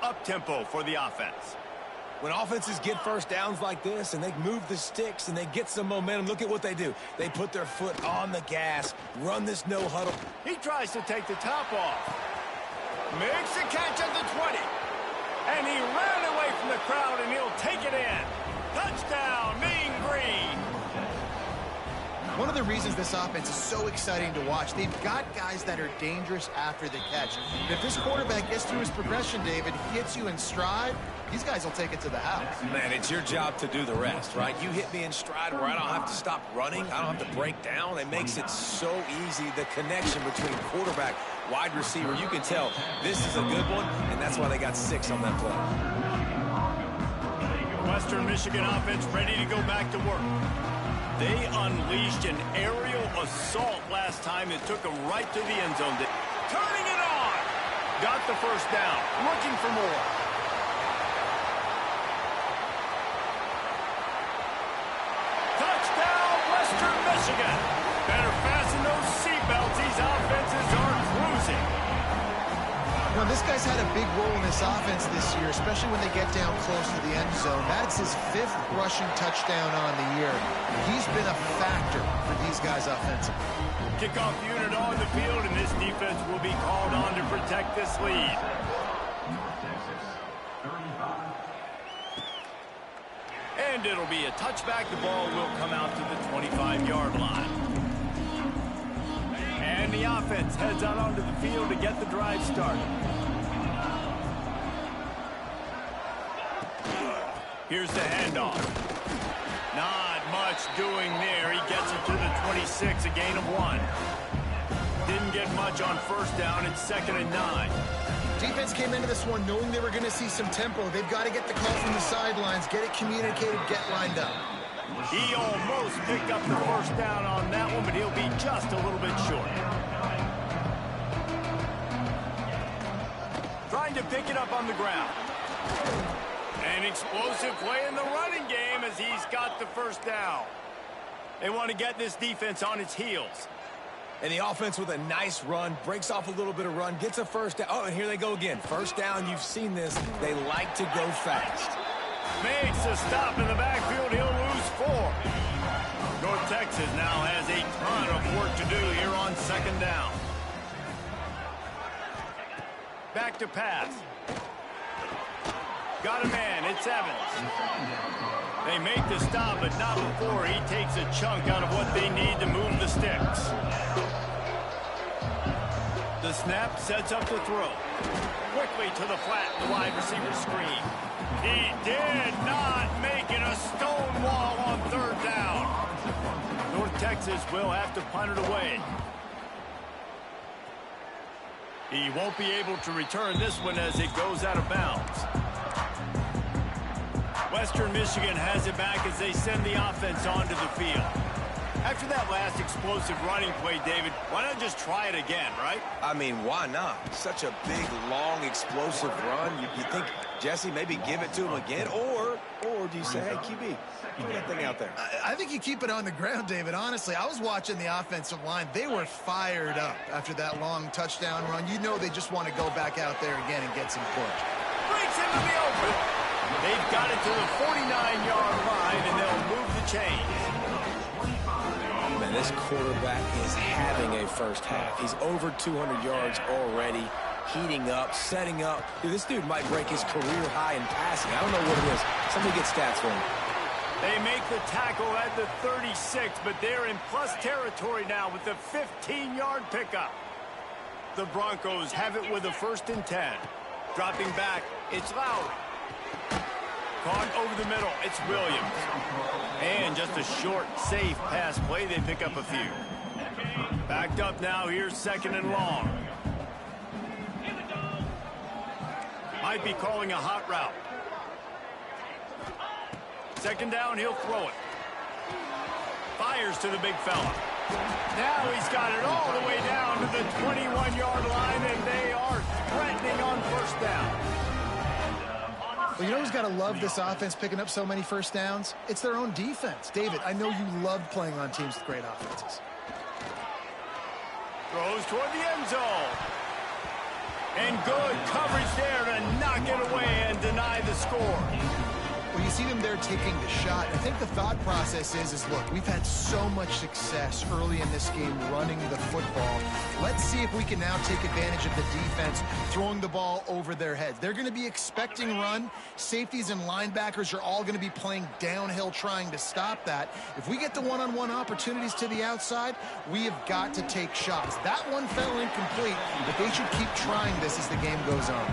Up-tempo for the offense. When offenses get first downs like this and they move the sticks and they get some momentum, look at what they do. They put their foot on the gas, run this no huddle. He tries to take the top off. Makes the catch at the 20. And he ran away from the crowd, and he'll take it in. Touchdown, Mean Green. One of the reasons this offense is so exciting to watch, they've got guys that are dangerous after the catch. And if this quarterback gets through his progression, David, hits you in stride, these guys will take it to the house. Man, it's your job to do the rest, right? You hit me in stride where I don't have to stop running. I don't have to break down. It makes it so easy, the connection between quarterback, wide receiver. You can tell this is a good one, and that's why they got 6 on that play. Western Michigan offense ready to go back to work. They unleashed an aerial assault last time. It took them right to the end zone. Turning it on. Got the first down. Looking for more. Touchdown, Western Michigan. Better fasten those seatbelts. These offenses are cruising. You know, this guy's had a big role in this offense this year, especially when they get down close to the end zone. That's his 5th rushing touchdown on the year. He's been a factor for these guys offensively. Kickoff unit on the field, and this defense will be called on to protect this lead. And it'll be a touchback. The ball will come out to the 25-yard line. And the offense heads out onto the field to get the drive started. Here's the handoff. Not much doing there. He gets it to the 26, a gain of 1. Didn't get much on first down. It's 2nd and 9. Defense came into this one knowing they were going to see some tempo. They've got to get the call from the sidelines, get it communicated, get lined up. He almost picked up the first down on that one, but he'll be just a little bit short. Trying to pick it up on the ground. An explosive play in the running game as he's got the first down. They want to get this defense on its heels. And the offense with a nice run, breaks off a little bit of run, gets a first down. Oh, and here they go again. First down, you've seen this. They like to go fast. Makes a stop in the backfield. He'll lose 4. North Texas now has a ton of work to do here on 2nd down. Back to pass. Got a man. It's Evans. They make the stop, but not before he takes a chunk out of what they need to move the sticks. The snap sets up the throw. Quickly to the flat, the wide receiver screen. He did not make it a stone wall on 3rd down. North Texas will have to punt it away. He won't be able to return this one as it goes out of bounds. Western Michigan has it back as they send the offense onto the field. After that last explosive running play, David, why not just try it again, right? I mean, why not? Such a big, long, explosive run. You think, Jesse, maybe give it to him again? Or do you say, hey, QB, put that thing out there? I think you keep it on the ground, David. Honestly, I was watching the offensive line. They were fired up after that long touchdown run. You know they just want to go back out there again and get some push. Breaks into the open. They've got it to the 49-yard line, and they'll move the chains. Man, this quarterback is having a first half. He's over 200 yards already, heating up, setting up. Dude, this dude might break his career high in passing. I don't know what it is. Somebody get stats for him. They make the tackle at the 36, but they're in plus territory now with the 15-yard pickup. The Broncos have it with a 1st and 10. Dropping back, it's Lowry. Caught over the middle, it's Williams. And just a short, safe pass play, they pick up a few. Backed up now, here's 2nd and long. Might be calling a hot route. 2nd down, he'll throw it. Fires to the big fella. Now he's got it all the way down to the 21-yard line, and they are threatening on 1st down. Well, you know who's got to love this offense picking up so many first downs? It's their own defense. David, I know you loved playing on teams with great offenses. Throws toward the end zone. And good coverage there to knock it away and deny the score. Well, But you see them there taking the shot. I think the thought process is look, we've had so much success early in this game running the football. Let's see if we can now take advantage of the defense throwing the ball over their heads. They're going to be expecting run. Safeties and linebackers are all going to be playing downhill trying to stop that. If we get the one-on-one opportunities to the outside, we have got to take shots. That one fell incomplete, but they should keep trying this as the game goes on.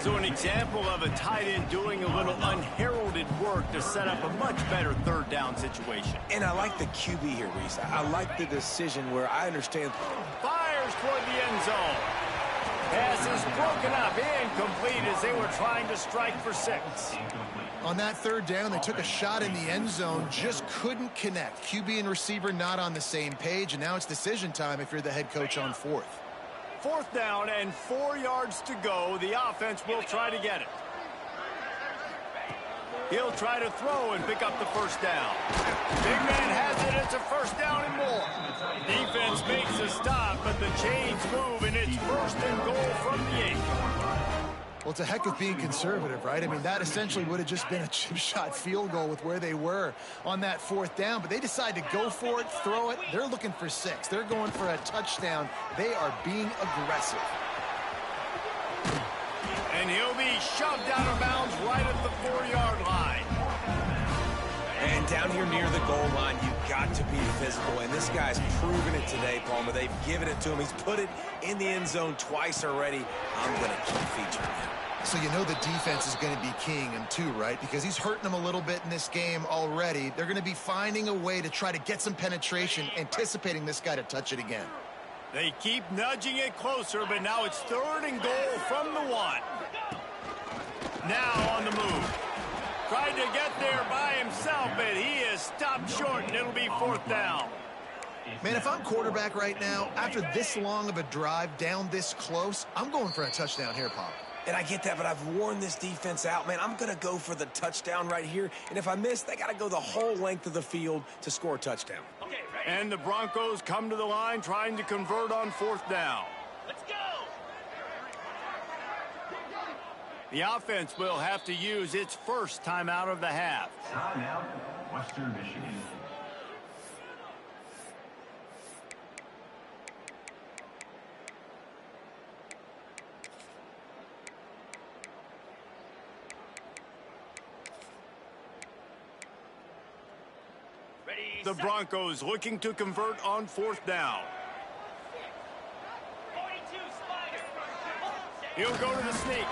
So an example of a tight end doing a little unheralded work to set up a much better third down situation. And I like the QB here, Reese. I like the decision where I understand. Fires toward the end zone. Pass is broken up, incomplete as they were trying to strike for 6. On that third down, they took a shot in the end zone, just couldn't connect. QB and receiver not on the same page, and now it's decision time if you're the head coach on 4th. 4th down and 4 yards to go. The offense will try to get it. He'll try to throw and pick up the first down. Big man has it. It's a first down and more. Defense makes a stop, but the chains move, and it's 1st and goal from the 8. Well, it's a heck of being conservative, right? I mean, that essentially would have just been a chip shot field goal with where they were on that 4th down, but they decide to go for it, throw it. They're looking for 6. They're going for a touchdown. They are being aggressive. And he'll be shoved out of bounds right at the 4-yard line. And down here near the goal line, you've got to be physical. And this guy's proven it today, Palmer. They've given it to him. He's put it in the end zone twice already. I'm going to keep featuring him. So you know the defense is going to be keying him too, right? Because he's hurting them a little bit in this game already. They're going to be finding a way to try to get some penetration, anticipating this guy to touch it again. They keep nudging it closer, but now it's 3rd and goal from the 1. Now on the move. Tried to get there by himself, but he is stopped short, and it'll be 4th down. Man, if I'm quarterback right now, after this long of a drive down this close, I'm going for a touchdown here, Pop. And I get that, but I've worn this defense out, man. I'm going to go for the touchdown right here. And if I miss, they got to go the whole length of the field to score a touchdown. Okay, and the Broncos come to the line trying to convert on 4th down. Let's go! The offense will have to use its first timeout of the half. Timeout, Western Michigan. The Broncos looking to convert on 4th down. He'll go to the sneak.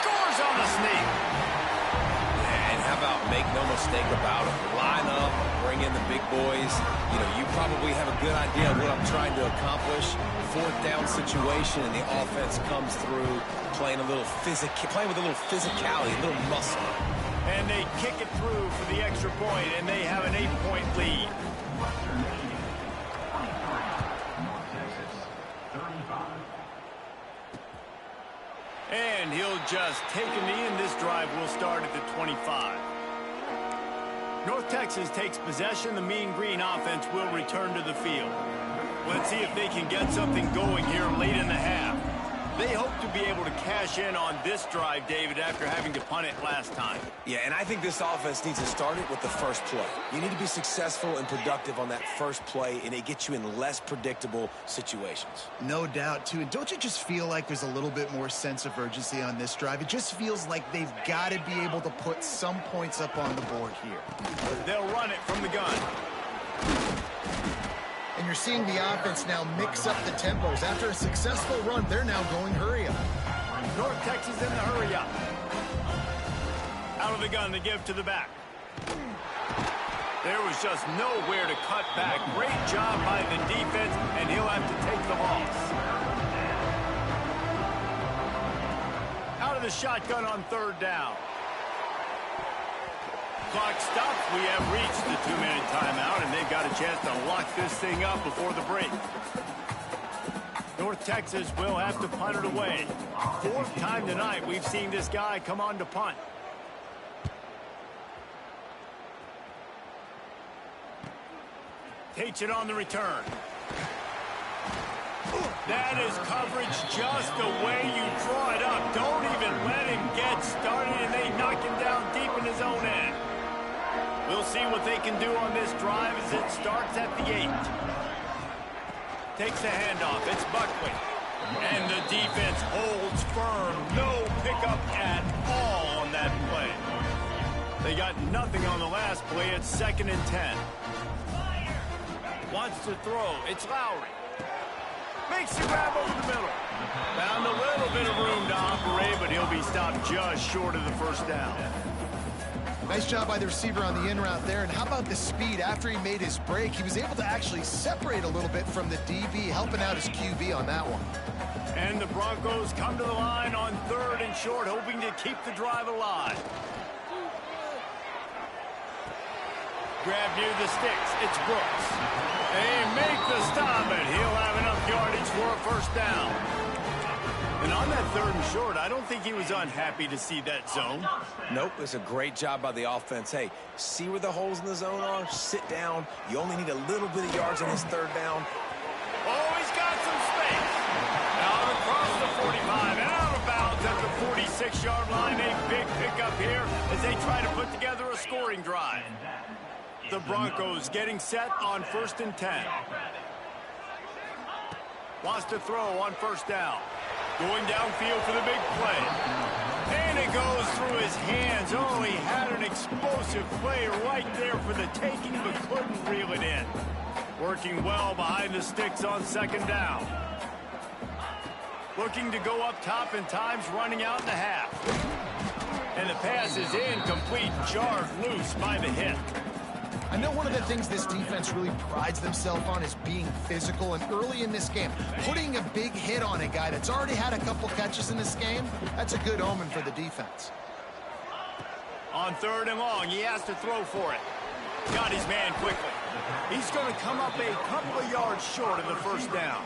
Scores on the sneak. And how about make no mistake about it? Line up, bring in the big boys. You know, you probably have a good idea of what I'm trying to accomplish. 4th down situation, and the offense comes through playing with a little physicality, a little muscle. And they kick it through for the extra point, and they have an 8-point lead. And he'll just take a knee, and this drive will start at the 25. North Texas takes possession. The Mean Green offense will return to the field. Let's see if they can get something going here late in the half. They hope to be able to cash in on this drive, David, after having to punt it last time. Yeah, and I think this offense needs to start it with the first play. You need to be successful and productive on that first play, and it gets you in less predictable situations. No doubt, too. And don't you just feel like there's a little bit more sense of urgency on this drive? It just feels like they've got to be able to put some points up on the board here. They'll run it from the gun. And you're seeing the offense now mix up the tempos. After a successful run, they're now going hurry up. North Texas in the hurry up. Out of the gun to give to the back. There was just nowhere to cut back. Great job by the defense, and he'll have to take the loss. Out of the shotgun on 3rd down. Clock stops. We have reached the 2-minute timeout, and they've got a chance to lock this thing up before the break. North Texas will have to punt it away. 4th time tonight we've seen this guy come on to punt. Takes it on the return. That is coverage just the way you draw it up. Don't even let him get started, and they knock him down deep into zone in. We'll see what they can do on this drive as it starts at the 8. Takes the handoff. It's Buckley. And the defense holds firm. No pickup at all on that play. They got nothing on the last play. It's 2nd and 10. Wants to throw. It's Lowry. Makes the grab over the middle. Found a little bit of room to operate, but he'll be stopped just short of the first down. Nice job by the receiver on the in route there. And how about the speed? After he made his break, he was able to actually separate a little bit from the DB, helping out his QB on that one. And the Broncos come to the line on 3rd and short, hoping to keep the drive alive. Grab near the sticks. It's Brooks. They make the stop, and he'll have enough yardage for a first down. And on that 3rd and short, I don't think he was unhappy to see that zone. Nope, it's a great job by the offense. Hey, see where the holes in the zone are? Sit down. You only need a little bit of yards on this 3rd down. Oh, he's got some space. Out across the 45 and out of bounds at the 46-yard line. A big pickup here as they try to put together a scoring drive. The Broncos getting set on 1st and 10. Wants to throw on 1st down. Going downfield for the big play. And it goes through his hands. Oh, he had an explosive play right there for the taking, but couldn't reel it in. Working well behind the sticks on 2nd down. Looking to go up top in times, running out in the half. And the pass is incomplete, jarred loose by the hit. I know one of the things this defense really prides themselves on is being physical, and early in this game, putting a big hit on a guy that's already had a couple catches in this game, that's a good omen for the defense. On 3rd and long, he has to throw for it. Got his man quickly. He's going to come up a couple of yards short of the first down.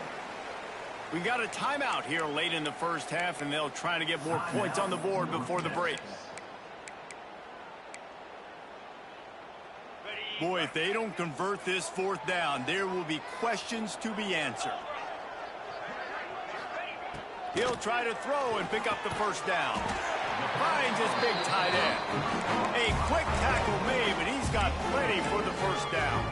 We got a timeout here late in the first half, and they'll try to get more points on the board before the break. Boy, if they don't convert this 4th down, there will be questions to be answered. He'll try to throw and pick up the first down. Finds his big tight end. A quick tackle made, but he's got plenty for the first down.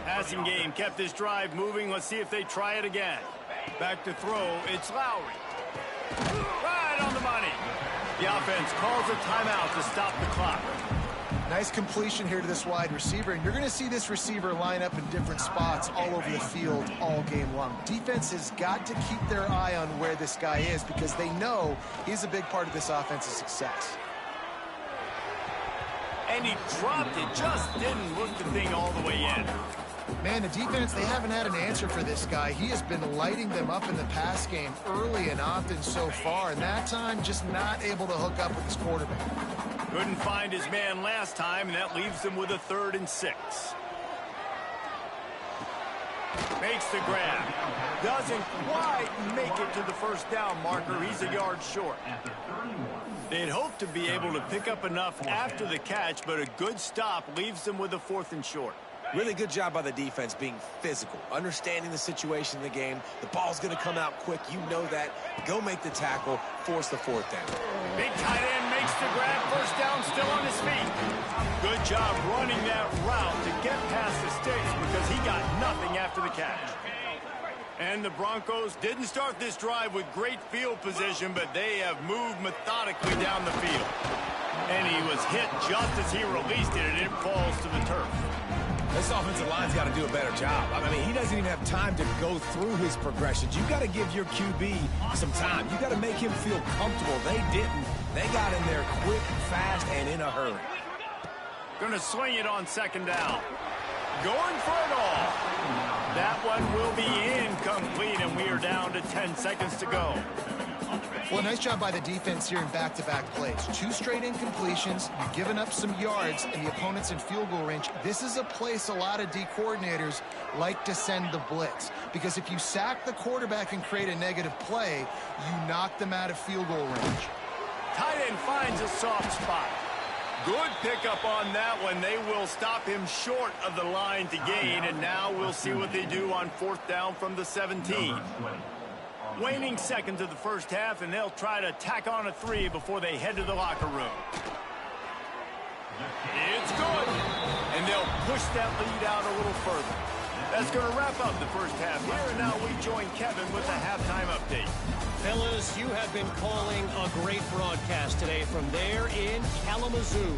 Passing game kept this drive moving. Let's see if they try it again. Back to throw. It's Lowry. Right on the money. The offense calls a timeout to stop the clock. Nice completion here to this wide receiver, and you're going to see this receiver line up in different spots all over the field all game long. Defense has got to keep their eye on where this guy is because they know he's a big part of this offense's success. And he dropped it, just didn't look the thing all the way in. Man, the defense, they haven't had an answer for this guy. He has been lighting them up in the pass game early and often so far, and that time just not able to hook up with his quarterback. Couldn't find his man last time, and that leaves them with a 3rd and 6. Makes the grab. Doesn't quite make it to the first down marker. He's a yard short. They'd hoped to be able to pick up enough after the catch, but a good stop leaves them with a 4th and short. Really good job by the defense being physical, understanding the situation in the game. The ball's going to come out quick. You know that. Go make the tackle, force the 4th down. Big tight end makes the grab. First down, still on his feet. Good job running that route to get past the sticks because he got nothing after the catch. And the Broncos didn't start this drive with great field position, but they have moved methodically down the field. And he was hit just as he released it, and it falls to the turf. This offensive line's got to do a better job. I mean, he doesn't even have time to go through his progressions. You got to give your QB some time. You got to make him feel comfortable. They didn't. They got in there quick, fast, and in a hurry. Going to swing it on 2nd down. Going for it all. That one will be incomplete, and we are down to 10 seconds to go. Well, nice job by the defense here in back-to-back plays. 2 straight incompletions, you've given up some yards, and the opponent's in field goal range. This is a place a lot of D coordinators like to send the blitz, because if you sack the quarterback and create a negative play, you knock them out of field goal range. Tight end finds a soft spot. Good pickup on that one. They will stop him short of the line to gain, and now we'll see what they do on 4th down from the 17. Waning seconds of the first half, and they'll try to tack on a 3 before they head to the locker room. It's good. And they'll push that lead out a little further. That's going to wrap up the first half here. And now we join Kevin with the halftime update. Fellas, you have been calling a great broadcast today from there in Kalamazoo.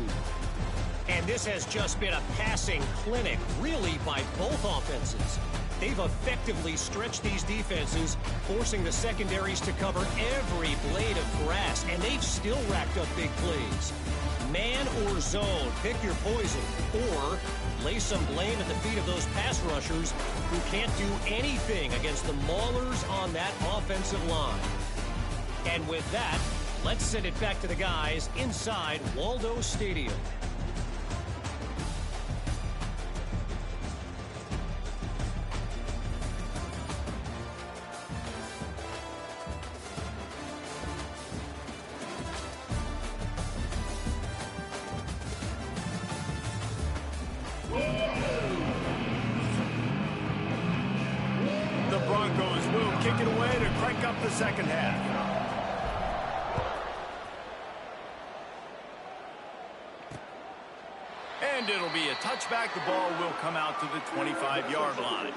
And this has just been a passing clinic, really, by both offenses. They've effectively stretched these defenses, forcing the secondaries to cover every blade of grass, and they've still racked up big plays. Man or zone, pick your poison, or lay some blame at the feet of those pass rushers who can't do anything against the maulers on that offensive line. And with that, let's send it back to the guys inside Waldo Stadium. The Broncos will kick it away to crank up the second half. And it'll be a touchback. The ball will come out to the 25-yard line.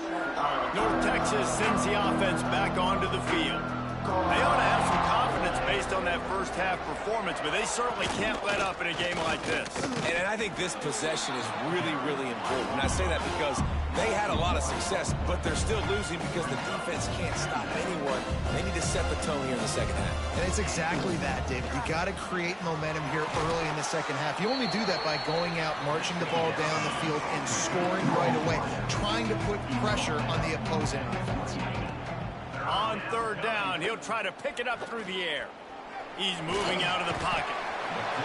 North Texas sends the offense back onto the field. They ought to have some confidence based on that first half performance, but they certainly can't let up in a game like this. And I think this possession is really, really important. And I say that because they had a lot of success, but they're still losing because the defense can't stop anyone. They need to set the tone here in the second half. And it's exactly that, David. You got to create momentum here early in the second half. You only do that by going out, marching the ball down the field, and scoring right away, trying to put pressure on the opposing offense. On third down, he'll try to pick it up through the air. He's moving out of the pocket.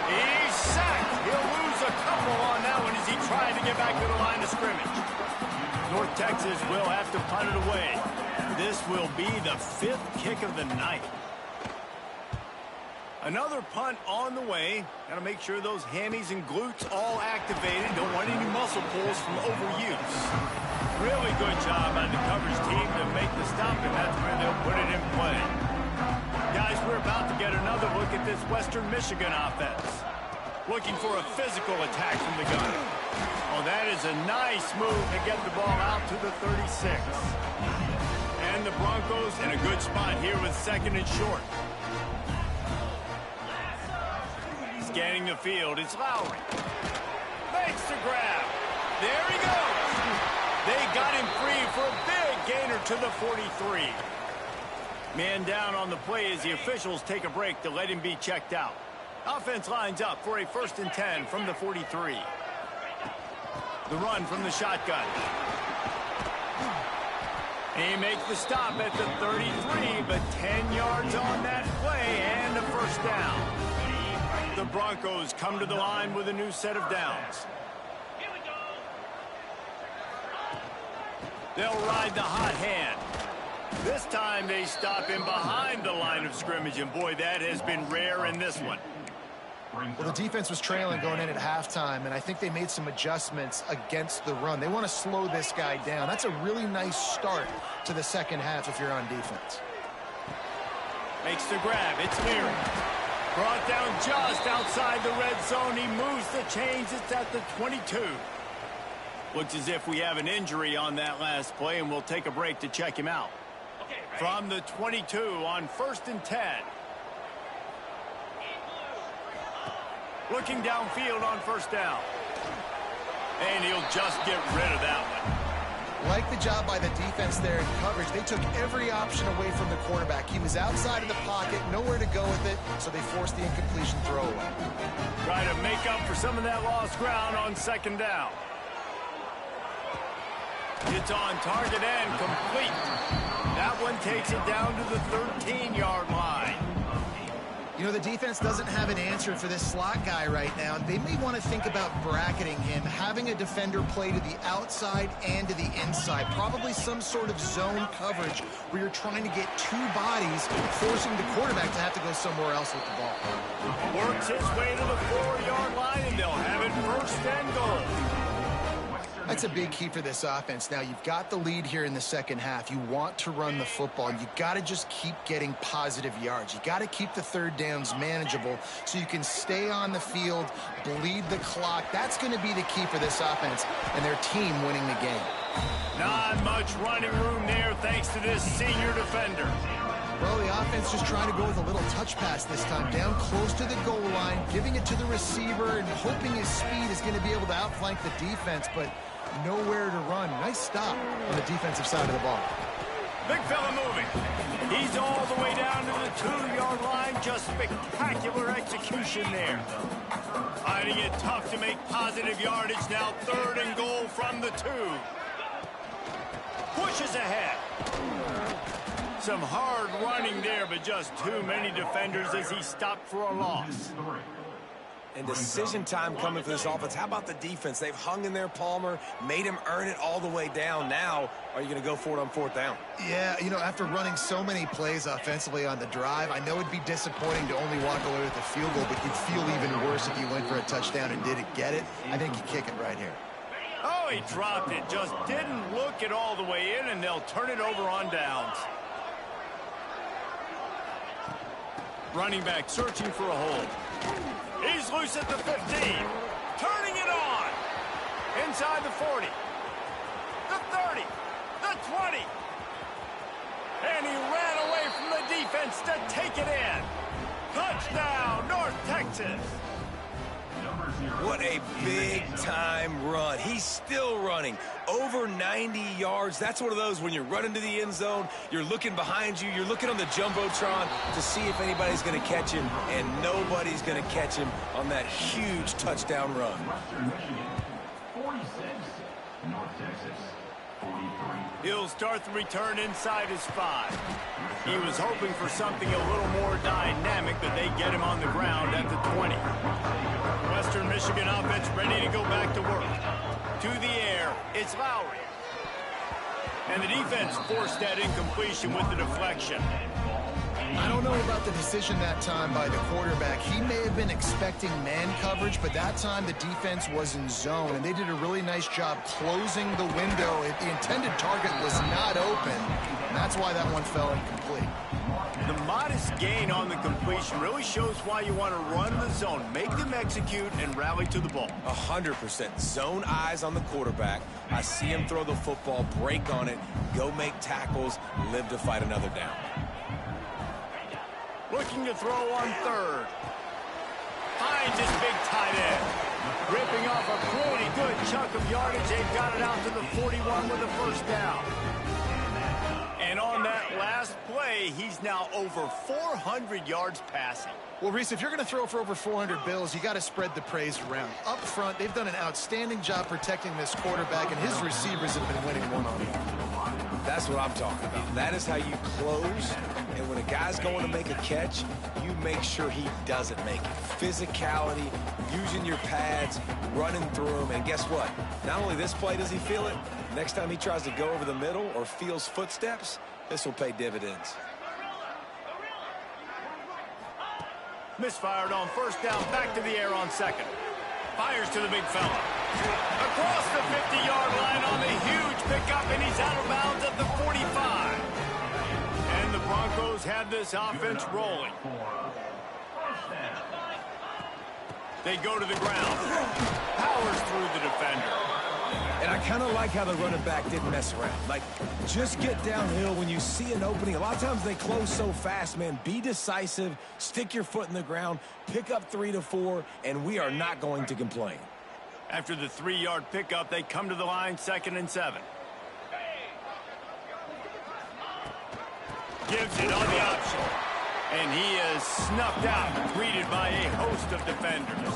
He's sacked. He'll lose a couple on that one as he tried to get back to the line of scrimmage. North Texas will have to punt it away. This will be the 5th kick of the night. Another punt on the way. Got to make sure those hammies and glutes all activated. Don't want any muscle pulls from overuse. Really good job by the coverage team to make the stop, and that's where they'll put it in play. Guys, we're about to get another look at this Western Michigan offense. Looking for a physical attack from the gun. Oh, that is a nice move to get the ball out to the 36. And the Broncos in a good spot here with second and short. Scanning the field, it's Lowry. Makes the grab. There he goes. They got him free for a big gainer to the 43. Man down on the play as the officials take a break to let him be checked out. Offense lines up for a 1st and 10 from the 43. The run from the shotgun. He makes the stop at the 33, but 10 yards on that play and a 1st down. The Broncos come to the line with a new set of downs. They'll ride the hot hand. This time they stop him behind the line of scrimmage, and boy, that has been rare in this one. Well, the defense was trailing going in at halftime, and I think they made some adjustments against the run. They want to slow this guy down. That's a really nice start to the second half if you're on defense. Makes the grab. It's Leary. Brought down just outside the red zone. He moves the chains. It's at the 22. Looks as if we have an injury on that last play, and we'll take a break to check him out. From the 22 on 1st and 10. Looking downfield on 1st down. And he'll just get rid of that one. Like the job by the defense there in coverage. They took every option away from the quarterback. He was outside of the pocket, nowhere to go with it, so they forced the incompletion throwaway. Try to make up for some of that lost ground on 2nd down. It's on target and complete. That one takes it down to the 13-yard line. You know, the defense doesn't have an answer for this slot guy right now. They may want to think about bracketing him, having a defender play to the outside and to the inside. Probably some sort of zone coverage where you're trying to get 2 bodies, forcing the quarterback to have to go somewhere else with the ball. Works his way to the 4-yard line, and they'll have it 1st and goal. That's a big key for this offense. Now, you've got the lead here in the second half. You want to run the football. You got to just keep getting positive yards. You got to keep the third downs manageable so you can stay on the field, bleed the clock. That's going to be the key for this offense and their team winning the game. Not much running room there thanks to this senior defender. Well, the offense just trying to go with a little touch pass this time, down close to the goal line, giving it to the receiver and hoping his speed is going to be able to outflank the defense, but nowhere to run. Nice stop on the defensive side of the ball. Big fella moving. He's all the way down to the 2-yard line. Just spectacular execution there. Finding it tough to make positive yardage. Now 3rd and goal from the 2. Pushes ahead. Some hard running there, but just too many defenders as he stopped for a loss. And decision time coming for this offense. How about the defense? They've hung in there, Palmer, made him earn it all the way down. Now, are you going to go for it on 4th down? Yeah, you know, after running so many plays offensively on the drive, I know it'd be disappointing to only walk away with a field goal, but you'd feel even worse if you went for a touchdown and didn't get it. I think you kick it right here. Oh, he dropped it. Just didn't look it all the way in, and they'll turn it over on downs. Running back searching for a hole. He's loose at the 15. Turning it on. Inside the 40. The 30. The 20. And he ran away from the defense to take it in. Touchdown, North Texas. What a big-time run. He's still running. Over 90 yards. That's one of those when you're running to the end zone, you're looking behind you, you're looking on the Jumbotron to see if anybody's going to catch him, and nobody's going to catch him on that huge touchdown run. Western Michigan, 46. North Texas, 43. He'll start the return inside his 5. He was hoping for something a little more dynamic, but they get him on the ground at the 20. Western Michigan offense ready to go back to work. To the air, it's Lowry. And the defense forced that incompletion with the deflection. I don't know about the decision that time by the quarterback. He may have been expecting man coverage, but that time the defense was in zone, and they did a really nice job closing the window. The intended target was not open, and that's why that one fell incomplete. The modest gain on the completion really shows why you want to run the zone, make them execute, and rally to the ball. 100%. Zone eyes on the quarterback. I see him throw the football, break on it, go make tackles, live to fight another down. Looking to throw on 3rd. Finds his big tight end. Ripping off a pretty good chunk of yardage. They've got it out to the 41 with a 1st down. And on that last play, he's now over 400 yards passing. Well, Reese, if you're going to throw for over 400 bills, you got to spread the praise around. Up front, they've done an outstanding job protecting this quarterback, and his receivers have been winning one-on-one. That's what I'm talking about. That is how you close. And when a guy's going to make a catch, you make sure he doesn't make it. Physicality, using your pads, running through them. And guess what? Not only this play does he feel it, next time he tries to go over the middle or feels footsteps, this will pay dividends. Misfired on 1st down, back to the air on 2nd. Fires to the big fella. Across the 50-yard line on the huge pickup, and he's out of bounds at the 45. And the Broncos have this offense rolling. They go to the ground. Powers through the defender. And I kind of like how the running back didn't mess around. Like, just get downhill when you see an opening. A lot of times they close so fast, man. Be decisive, stick your foot in the ground, pick up 3 to 4, and we are not going to complain. After the 3-yard pickup, they come to the line, 2nd and 7. Gives it on the option. And he is snuffed out, greeted by a host of defenders.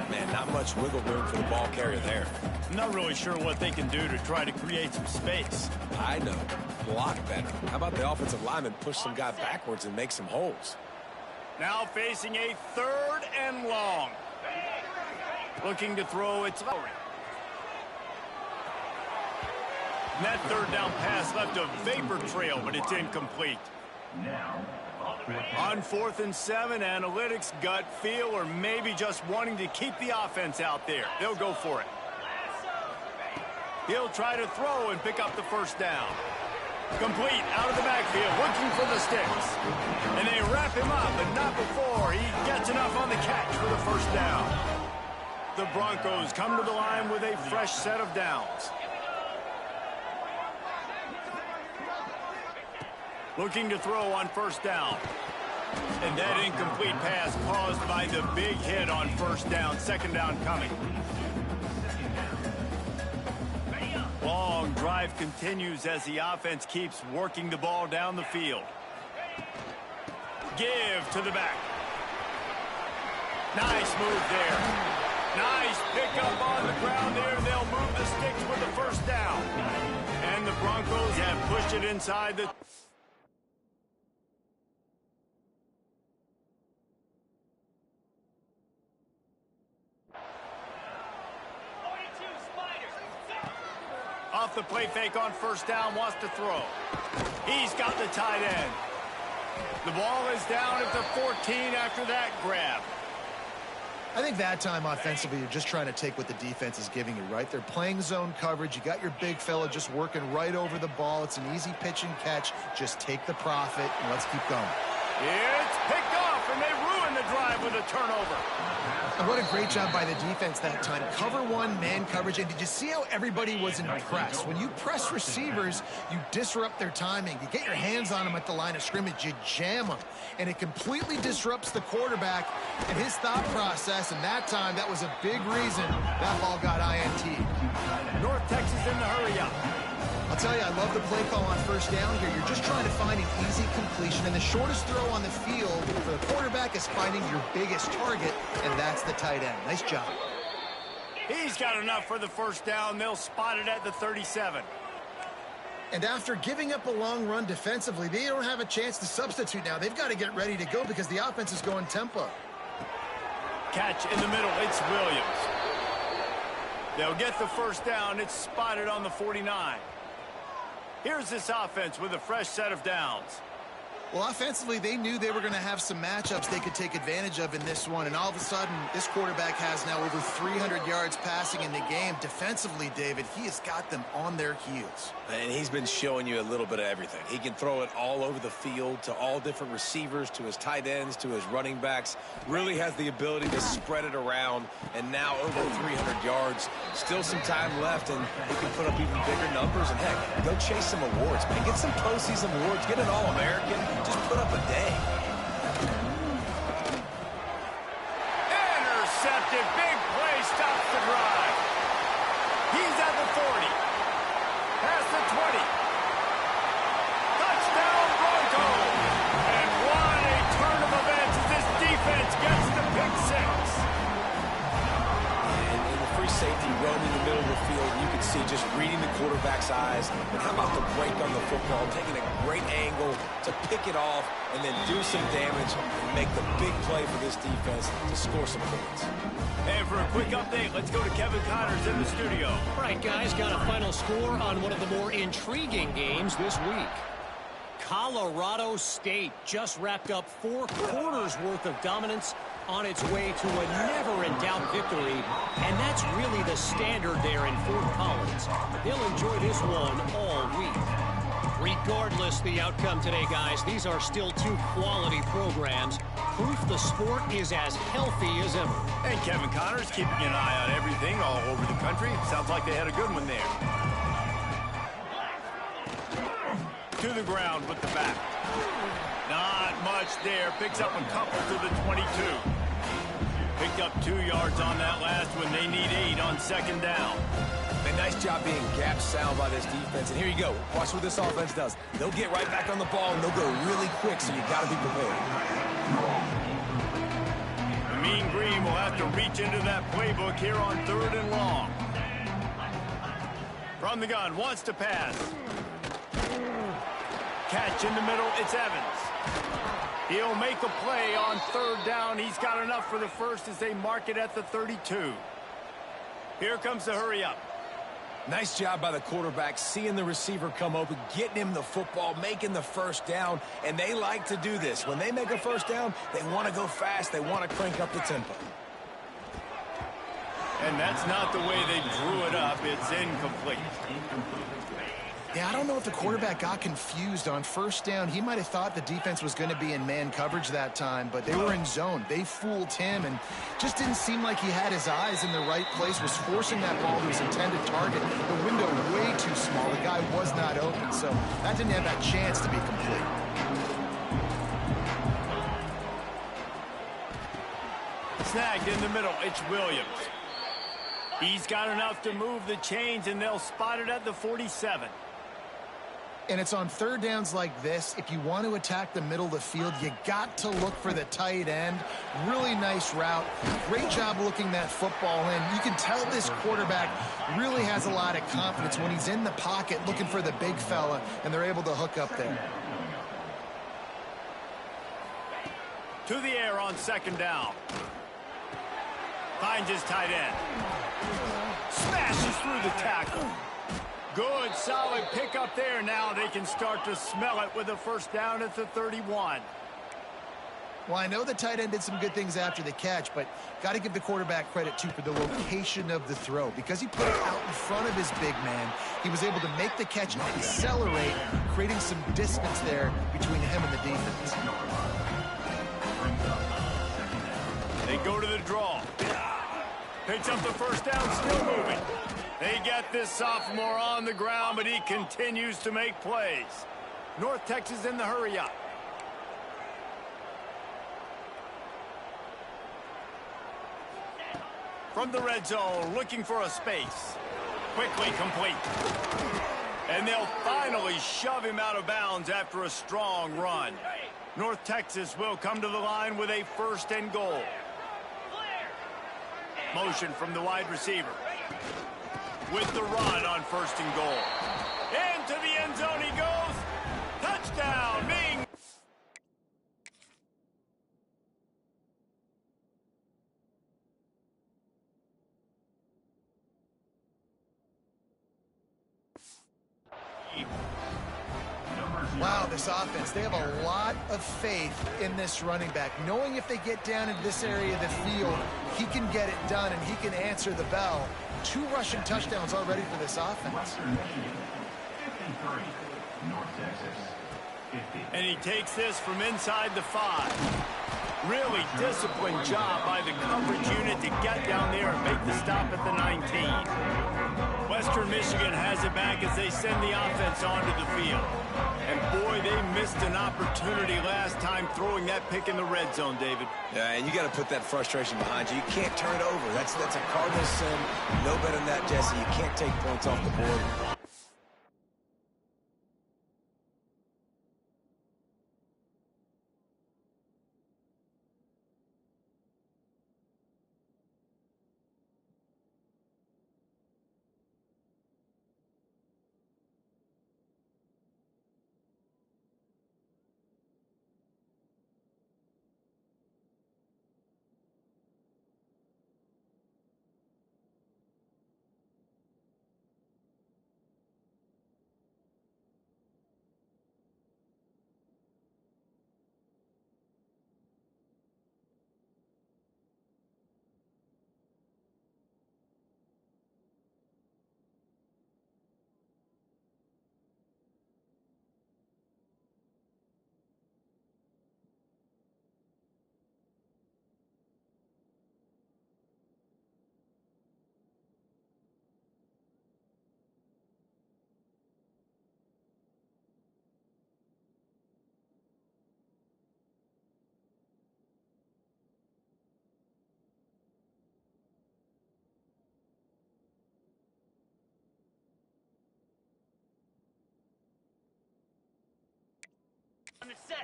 Man, not much wiggle room for the ball carrier there. I'm not really sure what they can do to try to create some space. I know. Block better. How about the offensive lineman push some guy backwards and make some holes? Now facing a 3rd and long. Looking to throw, it's Lowry. And that 3rd down pass left a vapor trail, but it's incomplete. On 4th and 7, analytics, gut feel, or maybe just wanting to keep the offense out there. They'll go for it. He'll try to throw and pick up the first down. Complete out of the backfield, looking for the sticks. And they wrap him up, but not before he gets enough on the catch for the first down. The Broncos come to the line with a fresh set of downs. Looking to throw on first down. And that incomplete pass caused by the big hit on first down. Second down coming. Long drive continues as the offense keeps working the ball down the field. Give to the back. Nice move there. Nice pickup on the ground there. They'll move the sticks with the first down. And the Broncos have pushed it inside the... Off the play fake on first down, wants to throw. He's got the tight end. The ball is down at the 14 after that grab. I think that time offensively, you're just trying to take what the defense is giving you, right? They're playing zone coverage. You got your big fella just working right over the ball. It's an easy pitch and catch. Just take the profit and let's keep going. It's picked off, and they ruin the drive with a turnover. And what a great job by the defense that time. Cover one, man coverage. And did you see how everybody was impressed? When you press receivers, you disrupt their timing. You get your hands on them at the line of scrimmage. You jam them. And it completely disrupts the quarterback and his thought process. And that time, that was a big reason that ball got INT. North Texas in the hurry-up. I'll tell you, I love the play call on first down here. You're just trying to find an easy completion, and the shortest throw on the field for the quarterback is finding your biggest target, and that's the tight end. Nice job. He's got enough for the first down. They'll spot it at the 37. And after giving up a long run defensively, they don't have a chance to substitute now. They've got to get ready to go because the offense is going tempo. Catch in the middle. It's Williams. They'll get the first down. It's spotted on the 49. Here's this offense with a fresh set of downs. Well, offensively, they knew they were going to have some matchups they could take advantage of in this one. And all of a sudden, this quarterback has now over 300 yards passing in the game. Defensively, David, he has got them on their heels. And he's been showing you a little bit of everything. He can throw it all over the field to all different receivers, to his tight ends, to his running backs. Really has the ability to spread it around. And now over 300 yards. Still some time left, and he can put up even bigger numbers. And heck, go chase some awards, man. Get some postseason awards. Get an All-American. Just put up a day. Intercepted. Big play stops the drive. He's at the 40. Past the 20. Touchdown Broncos. And what a turn of events as this defense gets the pick six. And in the free safety roaming the middle of the field, you can see just reading the quarterback's eyes. And how about the break on the football, taking a great angle to pick it off and then do some damage and make the big play for this defense to score some points. And for a quick update, let's go to Kevin Connors in the studio. All right, guys, got a final score on one of the more intriguing games this week. Colorado State just wrapped up 4 quarters worth of dominance on its way to a never-in-doubt victory, and that's really the standard there in Fort Collins. They'll enjoy this one all week. Regardless the outcome today, guys, these are still 2 quality programs. Proof the sport is as healthy as ever. And Kevin Connors keeping an eye on everything all over the country. Sounds like they had a good one there. To the ground with the back. Not much there. Picks up a couple to the 22. Picked up 2 yards on that last one. They need 8 on second down. Man, nice job being gap sound by this defense. And here you go. Watch what this offense does. They'll get right back on the ball, and they'll go really quick, so you got to be prepared. The Mean Green will have to reach into that playbook here on 3rd and long. From the gun, wants to pass. Catch in the middle, it's Evans. He'll make a play on 3rd down. He's got enough for the first as they mark it at the 32. Here comes the hurry-up. Nice job by the quarterback, seeing the receiver come open, getting him the football, making the first down, and they like to do this. When they make a first down, they want to go fast. They want to crank up the tempo. And that's not the way they drew it up. It's incomplete. Yeah, I don't know if the quarterback got confused on first down. He might have thought the defense was going to be in man coverage that time, but they were in zone. They fooled him and just didn't seem like he had his eyes in the right place, was forcing that ball to his intended target. The window way too small. The guy was not open, so that didn't have that chance to be complete. Snagged in the middle. It's Williams. He's got enough to move the chains, and they'll spot it at the 47. And it's on third downs like this. If you want to attack the middle of the field, you got to look for the tight end. Really nice route. Great job looking that football in. You can tell this quarterback really has a lot of confidence when he's in the pocket looking for the big fella, and they're able to hook up there. To the air on second down. Finds his tight end. Smashes through the tackle. Good, solid pickup there. Now they can start to smell it with a first down at the 31. Well, I know the tight end did some good things after the catch, but got to give the quarterback credit, too, for the location of the throw. Because he put it out in front of his big man, he was able to make the catch and accelerate, creating some distance there between him and the defense. They go to the draw. Picks up the first down, still moving. They get this sophomore on the ground, but he continues to make plays. North Texas in the hurry-up. From the red zone, looking for a space. Quickly complete. And they'll finally shove him out of bounds after a strong run. North Texas will come to the line with a first and goal. Motion from the wide receiver. With the run on first and goal. Into the end zone he goes. Touchdown, Ming. Wow, this offense, they have a lot of faith in this running back. Knowing if they get down in this area of the field, he can get it done and he can answer the bell. 2 rushing touchdowns already for this offense. And he takes this from inside the 5. Really disciplined job by the coverage unit to get down there and make the stop at the 19. Western Michigan has it back as they send the offense onto the field. And boy, they missed an opportunity last time throwing that pick in the red zone, David. Yeah, and you got to put that frustration behind you. You can't turn it over. That's a Cardinals sin. No better than that, Jesse. You can't take points off the board.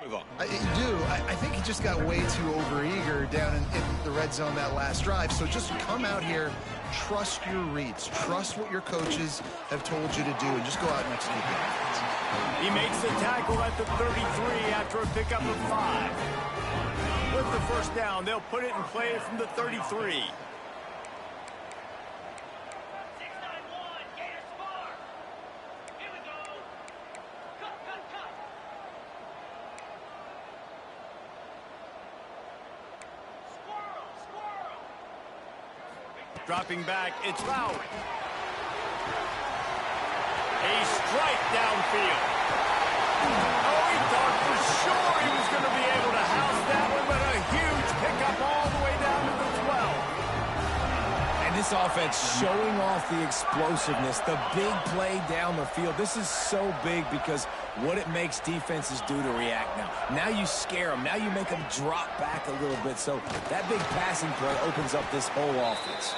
Move on. You do. I think he just got way too overeager down in the red zone that last drive. So just come out here, trust your reads, trust what your coaches have told you to do, and just go out and execute the offense. He makes the tackle at the 33 after a pickup of 5. With the first down, they'll put it in play from the 33. Dropping back, it's Lowry. A strike downfield. Oh, he thought for sure he was going to be able to house that one, but a huge pickup all the way down to the 12. And this offense showing off the explosiveness, the big play down the field. This is so big because what it makes defenses do to react now. Now you scare them. Now you make them drop back a little bit. So that big passing play opens up this whole offense.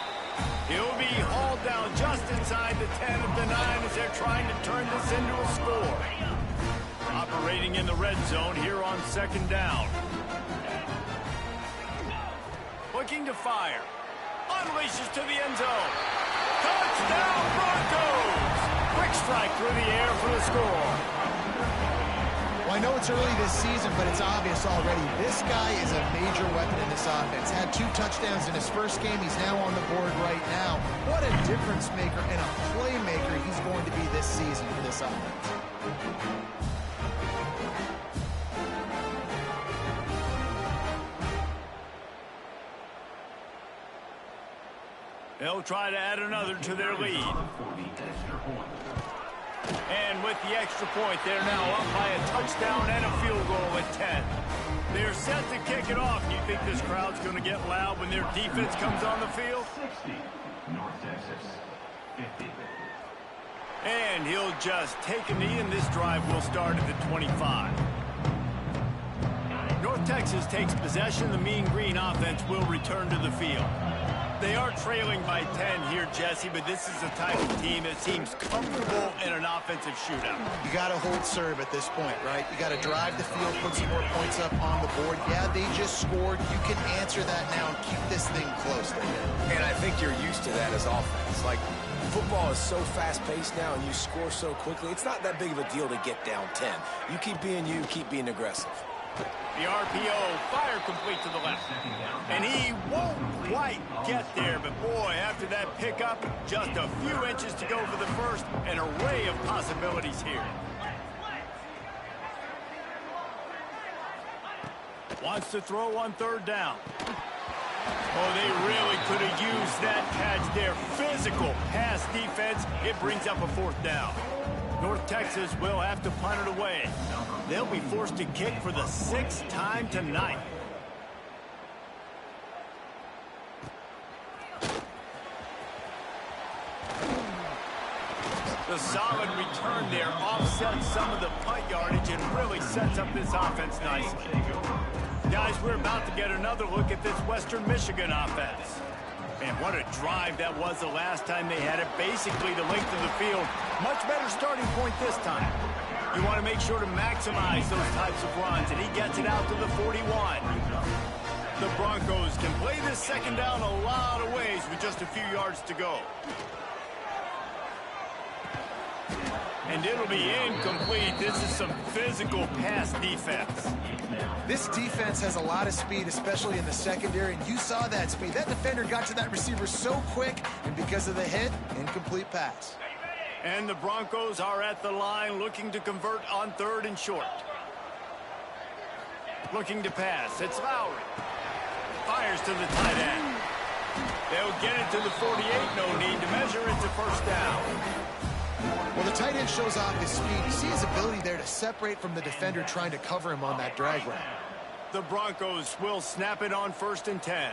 He'll be hauled down just inside the 10 of the 9 as they're trying to turn this into a score. Operating in the red zone here on 2nd down. Looking to fire. Unleashes to the end zone. Touchdown Broncos! Quick strike through the air for the score. Well, I know it's early this season, but it's obvious already. This guy is a major weapon in this offense. Had 2 touchdowns in his first game. He's now on the board right now. What a difference maker and a playmaker he's going to be this season for this offense. They'll try to add another to their lead. And with the extra point, they're now up by a touchdown and a field goal at 10. They're set to kick it off. Do you think this crowd's going to get loud when their defense comes on the field? 60, North Texas, 50. And he'll just take a knee, and this drive will start at the 25. North Texas takes possession. The Mean Green offense will return to the field. They are trailing by 10 here, Jesse, but this is the type of team that seems comfortable in an offensive shootout. You got to hold serve at this point, right? You got to drive the field, put some more points up on the board. Yeah, they just scored. You can answer that now and keep this thing close. And I think you're used to that as offense. Like, football is so fast-paced now and you score so quickly, it's not that big of a deal to get down 10. You keep being aggressive. The RPO, fire complete to the left. And he won't quite get there, but boy, after that pickup, just a few inches to go for the first. An array of possibilities here. Wants to throw on 3rd down. Oh, they really could have used that catch there. Physical pass defense. It brings up a 4th down. North Texas will have to punt it away. They'll be forced to kick for the 6th time tonight. The solid return there offsets some of the punt yardage and really sets up this offense nicely. Guys, we're about to get another look at this Western Michigan offense. And what a drive that was the last time they had it. Basically the length of the field. Much better starting point this time. You want to make sure to maximize those types of runs, and he gets it out to the 41. The Broncos can play this 2nd down a lot of ways with just a few yards to go. And it'll be incomplete. This is some physical pass defense. This defense has a lot of speed, especially in the secondary, and you saw that speed. That defender got to that receiver so quick, and because of the hit, incomplete pass. And the Broncos are at the line looking to convert on 3rd and short. Looking to pass. It's Lowry. Fires to the tight end. They'll get it to the 48. No need to measure. It's a 1st down. Well, the tight end shows off his speed. You see his ability there to separate from the defender trying to cover him on that drag route. The Broncos will snap it on 1st and 10.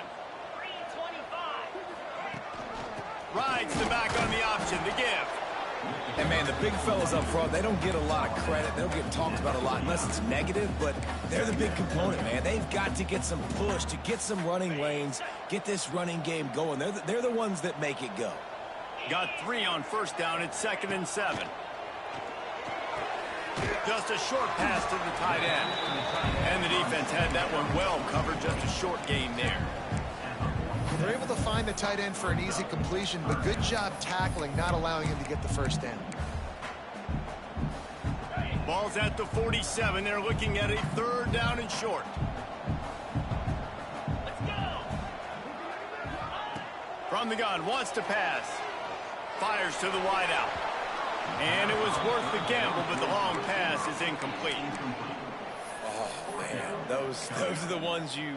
Rides the back on the option, the give. And, man, the big fellas up front, they don't get a lot of credit. They don't get talked about a lot unless it's negative, but they're the big component, man. They've got to get some push, to get some running lanes, get this running game going. They're the ones that make it go. Got 3 on 1st down. It's 2nd and 7. Just a short pass to the tight end. And the defense had that one well covered. Just a short gain there. They're able to find the tight end for an easy completion, but good job tackling, not allowing him to get the 1st down. Ball's at the 47. They're looking at a 3rd down and short. Let's go. From the gun, wants to pass. Fires to the wideout. And it was worth the gamble, but the long pass is incomplete. Oh, man. Those are the ones you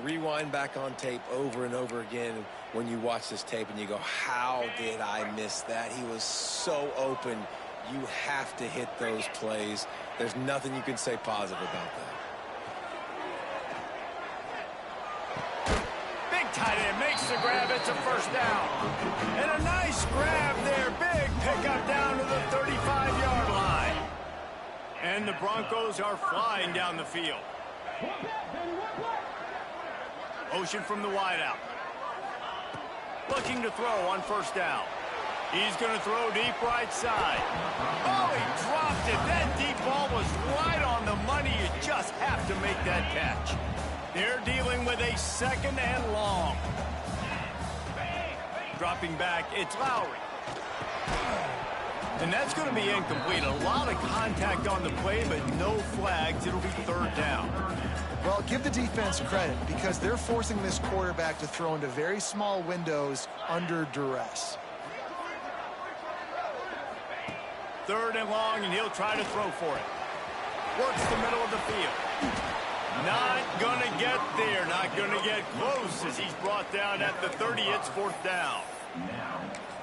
rewind back on tape over and over again when you watch this tape and you go, how did I miss that? He was so open. You have to hit those plays. There's nothing you can say positive about that. Big tight end makes the grab. It's a first down. And a nice grab there. Big pickup down to the 35-yard line. And the Broncos are flying down the field. Motion from the wideout. Looking to throw on first down. He's going to throw deep right side. Oh, he dropped it. That deep ball was right on the money. You just have to make that catch. They're dealing with a second and long. Dropping back, it's Lowry. And that's going to be incomplete. A lot of contact on the play, but no flags. It'll be third down. Well, give the defense credit because they're forcing this quarterback to throw into very small windows under duress. Third and long, and he'll try to throw for it. Works the middle of the field. Not going to get there. Not going to get close as he's brought down at the 30. It's fourth down.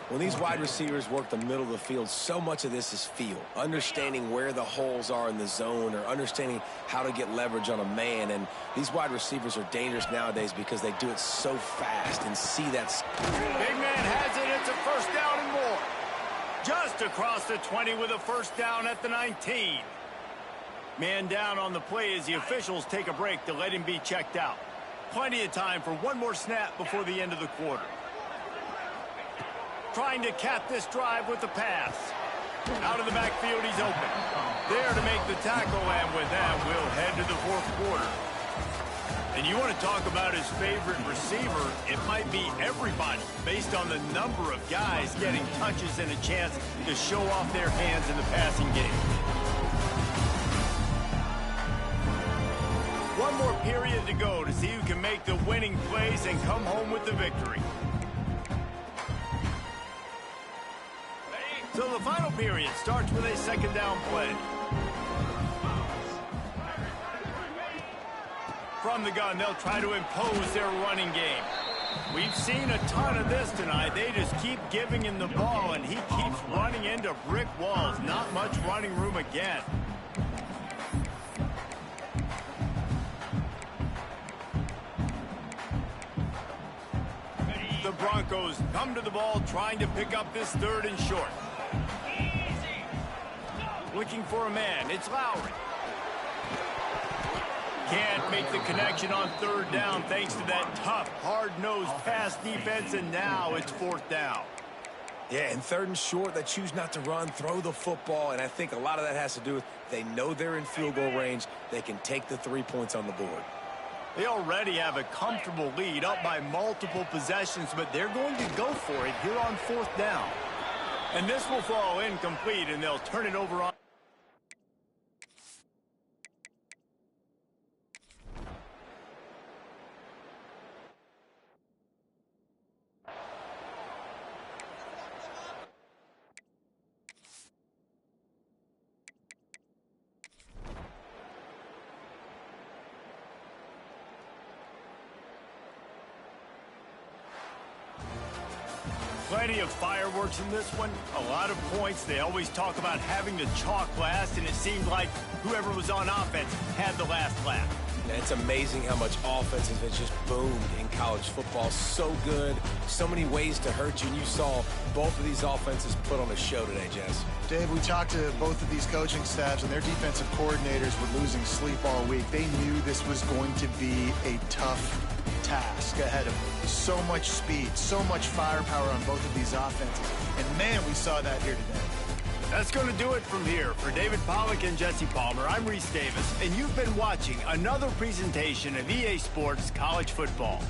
When these wide receivers work the middle of the field, so much of this is feel. Understanding where the holes are in the zone or understanding how to get leverage on a man. And these wide receivers are dangerous nowadays because they do it so fast and see that. Big man has it. It's a first down and more. Just across the 20 with a first down at the 19. Man down on the play as the officials take a break to let him be checked out. Plenty of time for one more snap before the end of the quarter. Trying to cap this drive with the pass. Out of the backfield, he's open. There to make the tackle, and with that, we'll head to the fourth quarter. And you want to talk about his favorite receiver, it might be everybody, based on the number of guys getting touches and a chance to show off their hands in the passing game. One more period to go to see who can make the winning plays and come home with the victory. So the final period starts with a second down play. From the gun, they'll try to impose their running game. We've seen a ton of this tonight. They just keep giving him the ball, and he keeps running into brick walls. Not much running room again. The Broncos come to the ball, trying to pick up this third and short. Looking for a man. It's Lowry. Can't make the connection on third down thanks to that tough, hard-nosed pass defense, and now it's fourth down. Yeah, and third and short, they choose not to run, throw the football, and I think a lot of that has to do with they know they're in field goal range. They can take the 3 points on the board. They already have a comfortable lead, up by multiple possessions, but they're going to go for it here on fourth down. And this will fall incomplete, and they'll turn it over on. Plenty of fireworks in this one. A lot of points. They always talk about having to chalk last, and it seemed like whoever was on offense had the last laugh. And it's amazing how much offense has just boomed in college football. So good. So many ways to hurt you. And you saw both of these offenses put on a show today, Jess. Dave, we talked to both of these coaching staffs, and their defensive coordinators were losing sleep all week. They knew this was going to be a tough task ahead of them. So much speed, so much firepower on both of these offenses. And, man, we saw that here today. That's going to do it from here. For David Pollack and Jesse Palmer, I'm Reese Davis, and you've been watching another presentation of EA Sports College Football.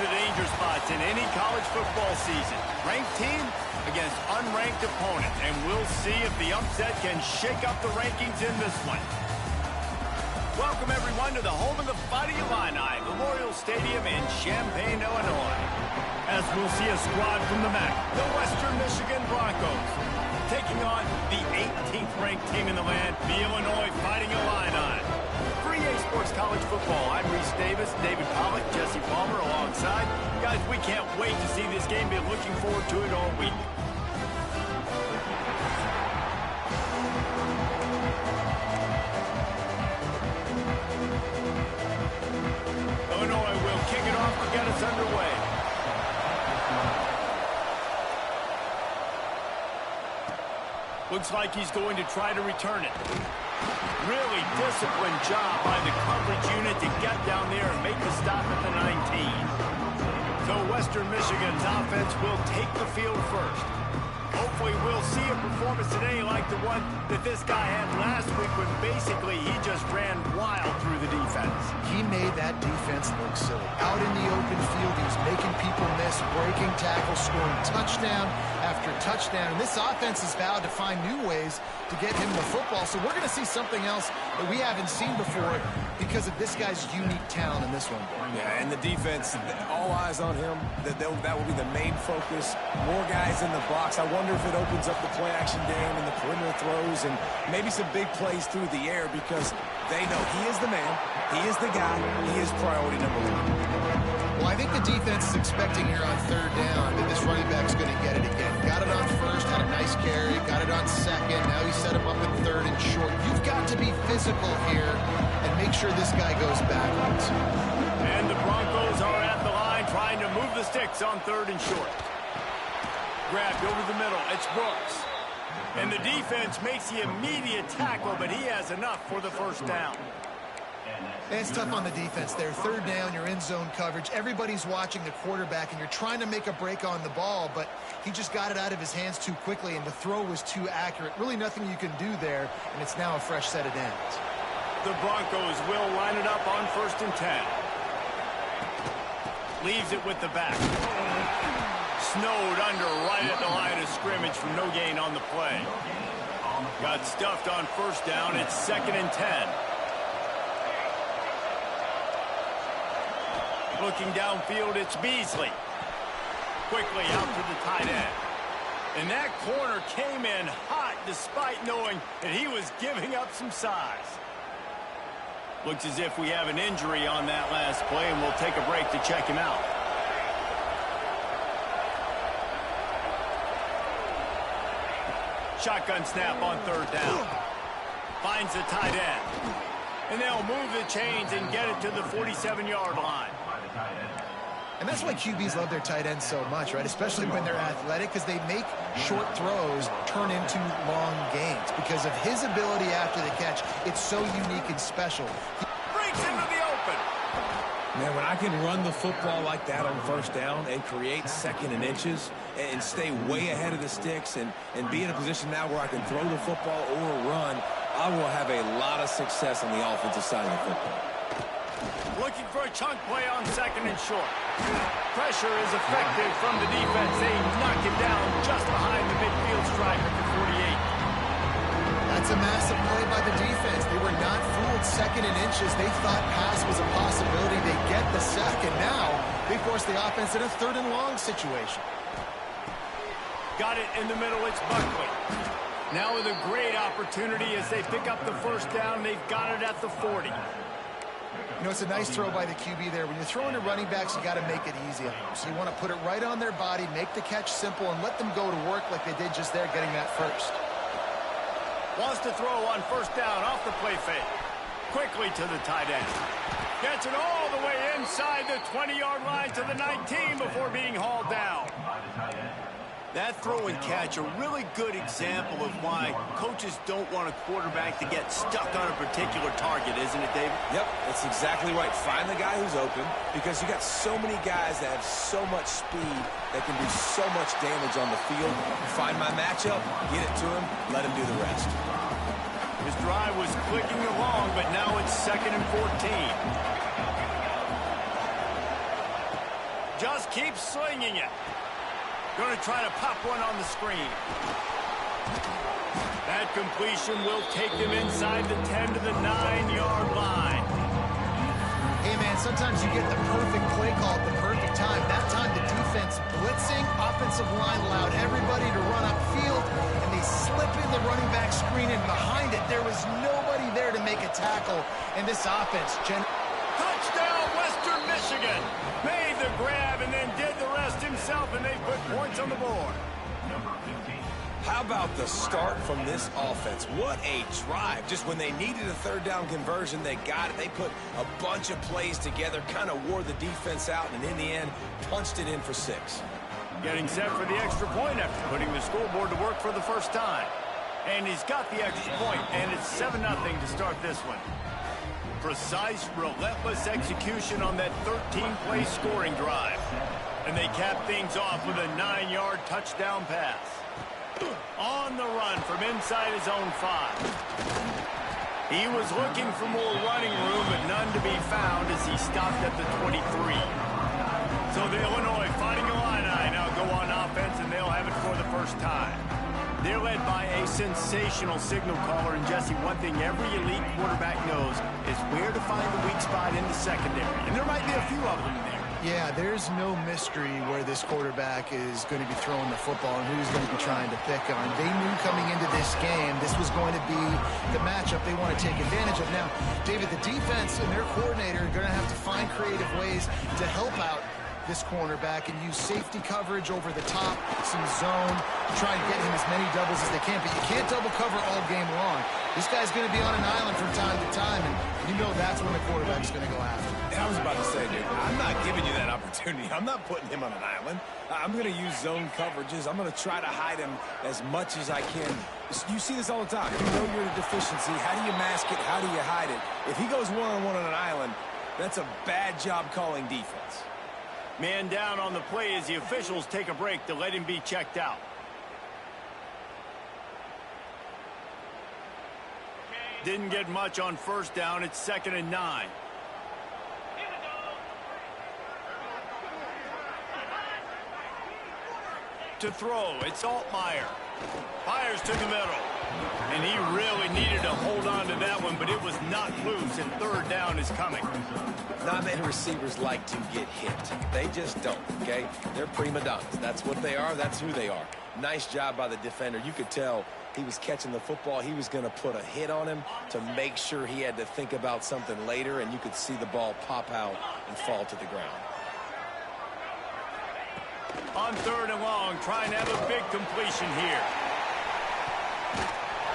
of the danger spots in any college football season. Ranked team against unranked opponent, and we'll see if the upset can shake up the rankings in this one. Welcome, everyone, to the home of the Fighting Illini, Memorial Stadium in Champaign, Illinois. As we'll see a squad from the MAC, the Western Michigan Broncos, taking on the 18th ranked team in the land, the Illinois Fighting Illini. For EA Sports College Football, I'm Reese Davis, David Pollack, Jesse Palmer alongside. Guys, we can't wait to see this game. Been looking forward to it all week. Illinois will kick it off to get us underway. Looks like he's going to try to return it. Really disciplined job by the coverage unit to get down there and make the stop at the 19. So Western Michigan's offense will take the field first. Hopefully we'll see a performance today like the one that this guy had last week when basically he just ran wild through the defense. He made that defense look silly. Out in the open field, he's making people miss, breaking tackles, scoring touchdown after touchdown. And this offense has vowed to find new ways to get him the football. So we're going to see something else that we haven't seen before because of this guy's unique talent in this one. Yeah, and the defense, all eyes on him. That will be the main focus. More guys in the box. I wonder if it opens up the play-action game and the perimeter throws and maybe some big plays through the air because they know he is the man, he is the guy, he is priority number one. Well, I think the defense is expecting here on third down that this running back's going to get it again. Got it on first, had a nice carry, got it on second. Now he set him up in third and short. You've got to be physical here and make sure this guy goes backwards. And the Broncos are at the line trying to move the sticks on third and short. Grabbed over the middle. It's Brooks. And the defense makes the immediate tackle, but he has enough for the first down. And it's tough on the defense there. Third down, you're in zone coverage. Everybody's watching the quarterback, and you're trying to make a break on the ball, but he just got it out of his hands too quickly, and the throw was too accurate. Really nothing you can do there, and it's now a fresh set of downs. The Broncos will line it up on 1st and 10. Leaves it with the back. Snowed under right at the line of scrimmage for no gain on the play. Got stuffed on first down. It's 2nd and 10. Looking downfield, it's Beasley. Quickly out to the tight end. And that corner came in hot despite knowing that he was giving up some size. Looks as if we have an injury on that last play, and we'll take a break to check him out. Shotgun snap on third down. Finds the tight end. And they'll move the chains and get it to the 47-yard line. And that's why QBs love their tight ends so much, right? Especially when they're athletic, because they make short throws turn into long gains. Because of his ability after the catch, it's so unique and special. Breaks into the open. Man, when I can run the football like that on first down and create 2nd and inches and stay way ahead of the sticks and be in a position now where I can throw the football or run, I will have a lot of success on the offensive side of the football. Looking for a chunk play on 2nd and short. Pressure is effective from the defense. They knock him down just behind the midfield stripe at the 48. That's a massive play by the defense. They were not fooled 2nd and inches. They thought pass was a possibility. They get the sack, and now they force the offense in a 3rd and long situation. Got it in the middle. It's Buckley. Now with a great opportunity as they pick up the first down. They've got it at the 40. You know, it's a nice throw by the QB there. When you're throwing to running backs, you got to make it easy on them. So you want to put it right on their body, make the catch simple, and let them go to work like they did just there, getting that first. Wants to throw on first down off the play fake. Quickly to the tight end. Gets it all the way inside the 20-yard line to the 19 before being hauled down. That throw and catch, a really good example of why coaches don't want a quarterback to get stuck on a particular target, isn't it, David? Yep, that's exactly right. Find the guy who's open because you got so many guys that have so much speed that can do so much damage on the field. Find my matchup, get it to him, let him do the rest. His drive was clicking along, but now it's 2nd and 14. Just keep slinging it. Going to try to pop one on the screen. That completion will take them inside the 10 to the 9-yard line. Hey, man, sometimes you get the perfect play call at the perfect time. That time the defense blitzing, offensive line allowed everybody to run upfield, and they slip in the running back screen, and behind it there was nobody there to make a tackle. And this offense, touchdown, Western Michigan! Made the grab and then did the rest himself, and they put points on the board. Number 15. How about the start from this offense? What a drive. Just when they needed a third down conversion, they got it. They put a bunch of plays together, kind of wore the defense out, and in the end, punched it in for 6. Getting set for the extra point after putting the scoreboard to work for the first time. And he's got the extra point, and it's 7-0 to start this one. Precise, relentless execution on that 13-play scoring drive. And they cap things off with a 9-yard touchdown pass. On the run from inside his own 5. He was looking for more running room, but none to be found as he stopped at the 23. So the Illinois Fighting Illini now go on offense, and they'll have it for the first time. They're led by a sensational signal caller, and Jesse, one thing every elite quarterback knows is where to find the weak spot in the secondary. And there might be a few of them in there. Yeah, there's no mystery where this quarterback is going to be throwing the football and who he's going to be trying to pick on. They knew coming into this game this was going to be the matchup they want to take advantage of. Now, David, the defense and their coordinator are going to have to find creative ways to help out this cornerback and use safety coverage over the top, some zone, try and get him as many doubles as they can. But you can't double cover all game long. This guy's going to be on an island from time to time, and you know that's when the quarterback's going to go after. I was about to say, dude, I'm not giving you that opportunity. I'm not putting him on an island. I'm going to use zone coverages. I'm going to try to hide him as much as I can. You see this all the time. You know you're the deficiency. How do you mask it? How do you hide it? If he goes one-on-one on an island, that's a bad job calling defense. Man down on the play as the officials take a break to let him be checked out. Didn't get much on first down. It's 2nd and 9. To throw, it's Altmaier. Fires to the middle. And he really needed to hold on to that one, but it was not loose, and 3rd down is coming. Not many receivers like to get hit. They just don't, okay? They're prima donnas. That's what they are. That's who they are. Nice job by the defender. You could tell he was catching the football. He was going to put a hit on him to make sure he had to think about something later, and you could see the ball pop out and fall to the ground. On 3rd and long, trying to have a big completion here.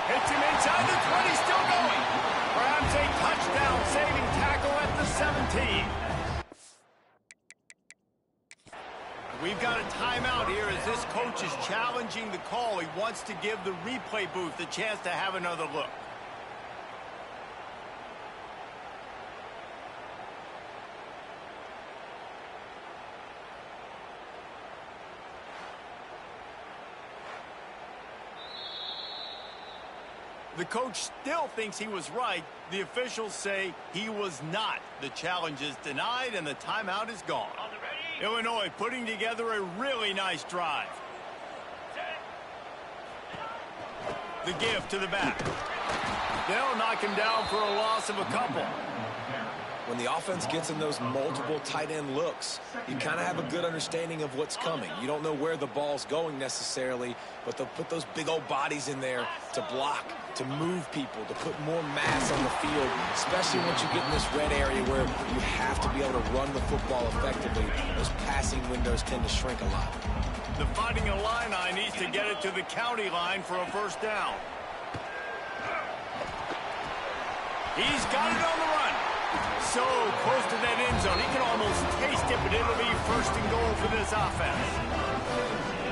Hits him inside the 20, still going. Grabs a touchdown, saving tackle at the 17. We've got a timeout here as this coach is challenging the call. He wants to give the replay booth a chance to have another look. The coach still thinks he was right. The officials say he was not. The challenge is denied, and the timeout is gone. Illinois putting together a really nice drive. The give to the back. They'll knock him down for a loss of a couple. When the offense gets in those multiple tight end looks, you kind of have a good understanding of what's coming. You don't know where the ball's going necessarily, but they'll put those big old bodies in there to block, to move people, to put more mass on the field, especially once you get in this red area where you have to be able to run the football effectively. Those passing windows tend to shrink a lot. The Fighting Illini needs to get it to the county line for a 1st down. He's got it on the run. So close to that end zone. He can almost taste it, but it'll be 1st and goal for this offense.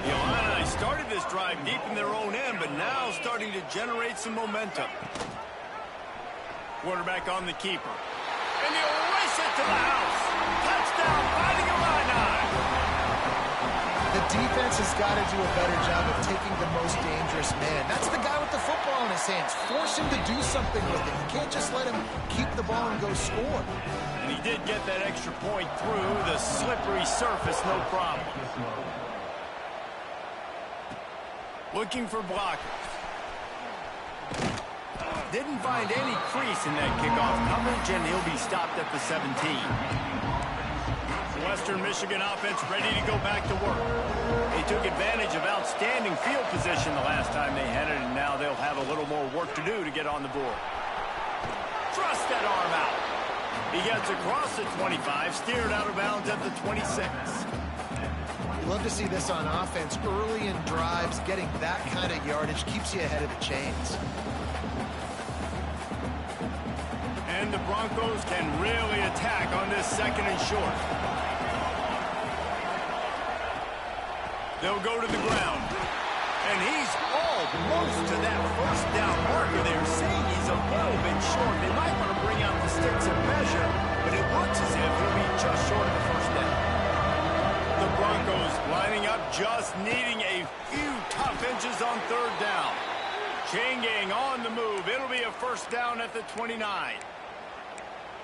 The Illini started this drive deep in their own end, but now starting to generate some momentum. Quarterback on the keeper. And he'll race it to the house. Touchdown, Fighting Illini. The defense has got to do a better job of taking the most dangerous man. That's the guy with the football in his hands. Force him to do something with it. You can't just let him keep the ball and go score. And he did get that extra point through the slippery surface, no problem. Looking for blockers. Didn't find any crease in that kickoff coverage, and he'll be stopped at the 17. Western Michigan offense ready to go back to work. They took advantage of outstanding field position the last time they had it, and now they'll have a little more work to do to get on the board. Thrust that arm out. He gets across the 25, steered out of bounds at the 26. You love to see this on offense. Early in drives, getting that kind of yardage keeps you ahead of the chains. And the Broncos can really attack on this second and short. They'll go to the ground. And he's almost to that first down marker there, saying he's a little bit short. They might want to bring out the sticks and measure, but it looks as if he'll be just short of the first down. The Broncos lining up, just needing a few tough inches on third down. Chain gang on the move. It'll be a first down at the 29.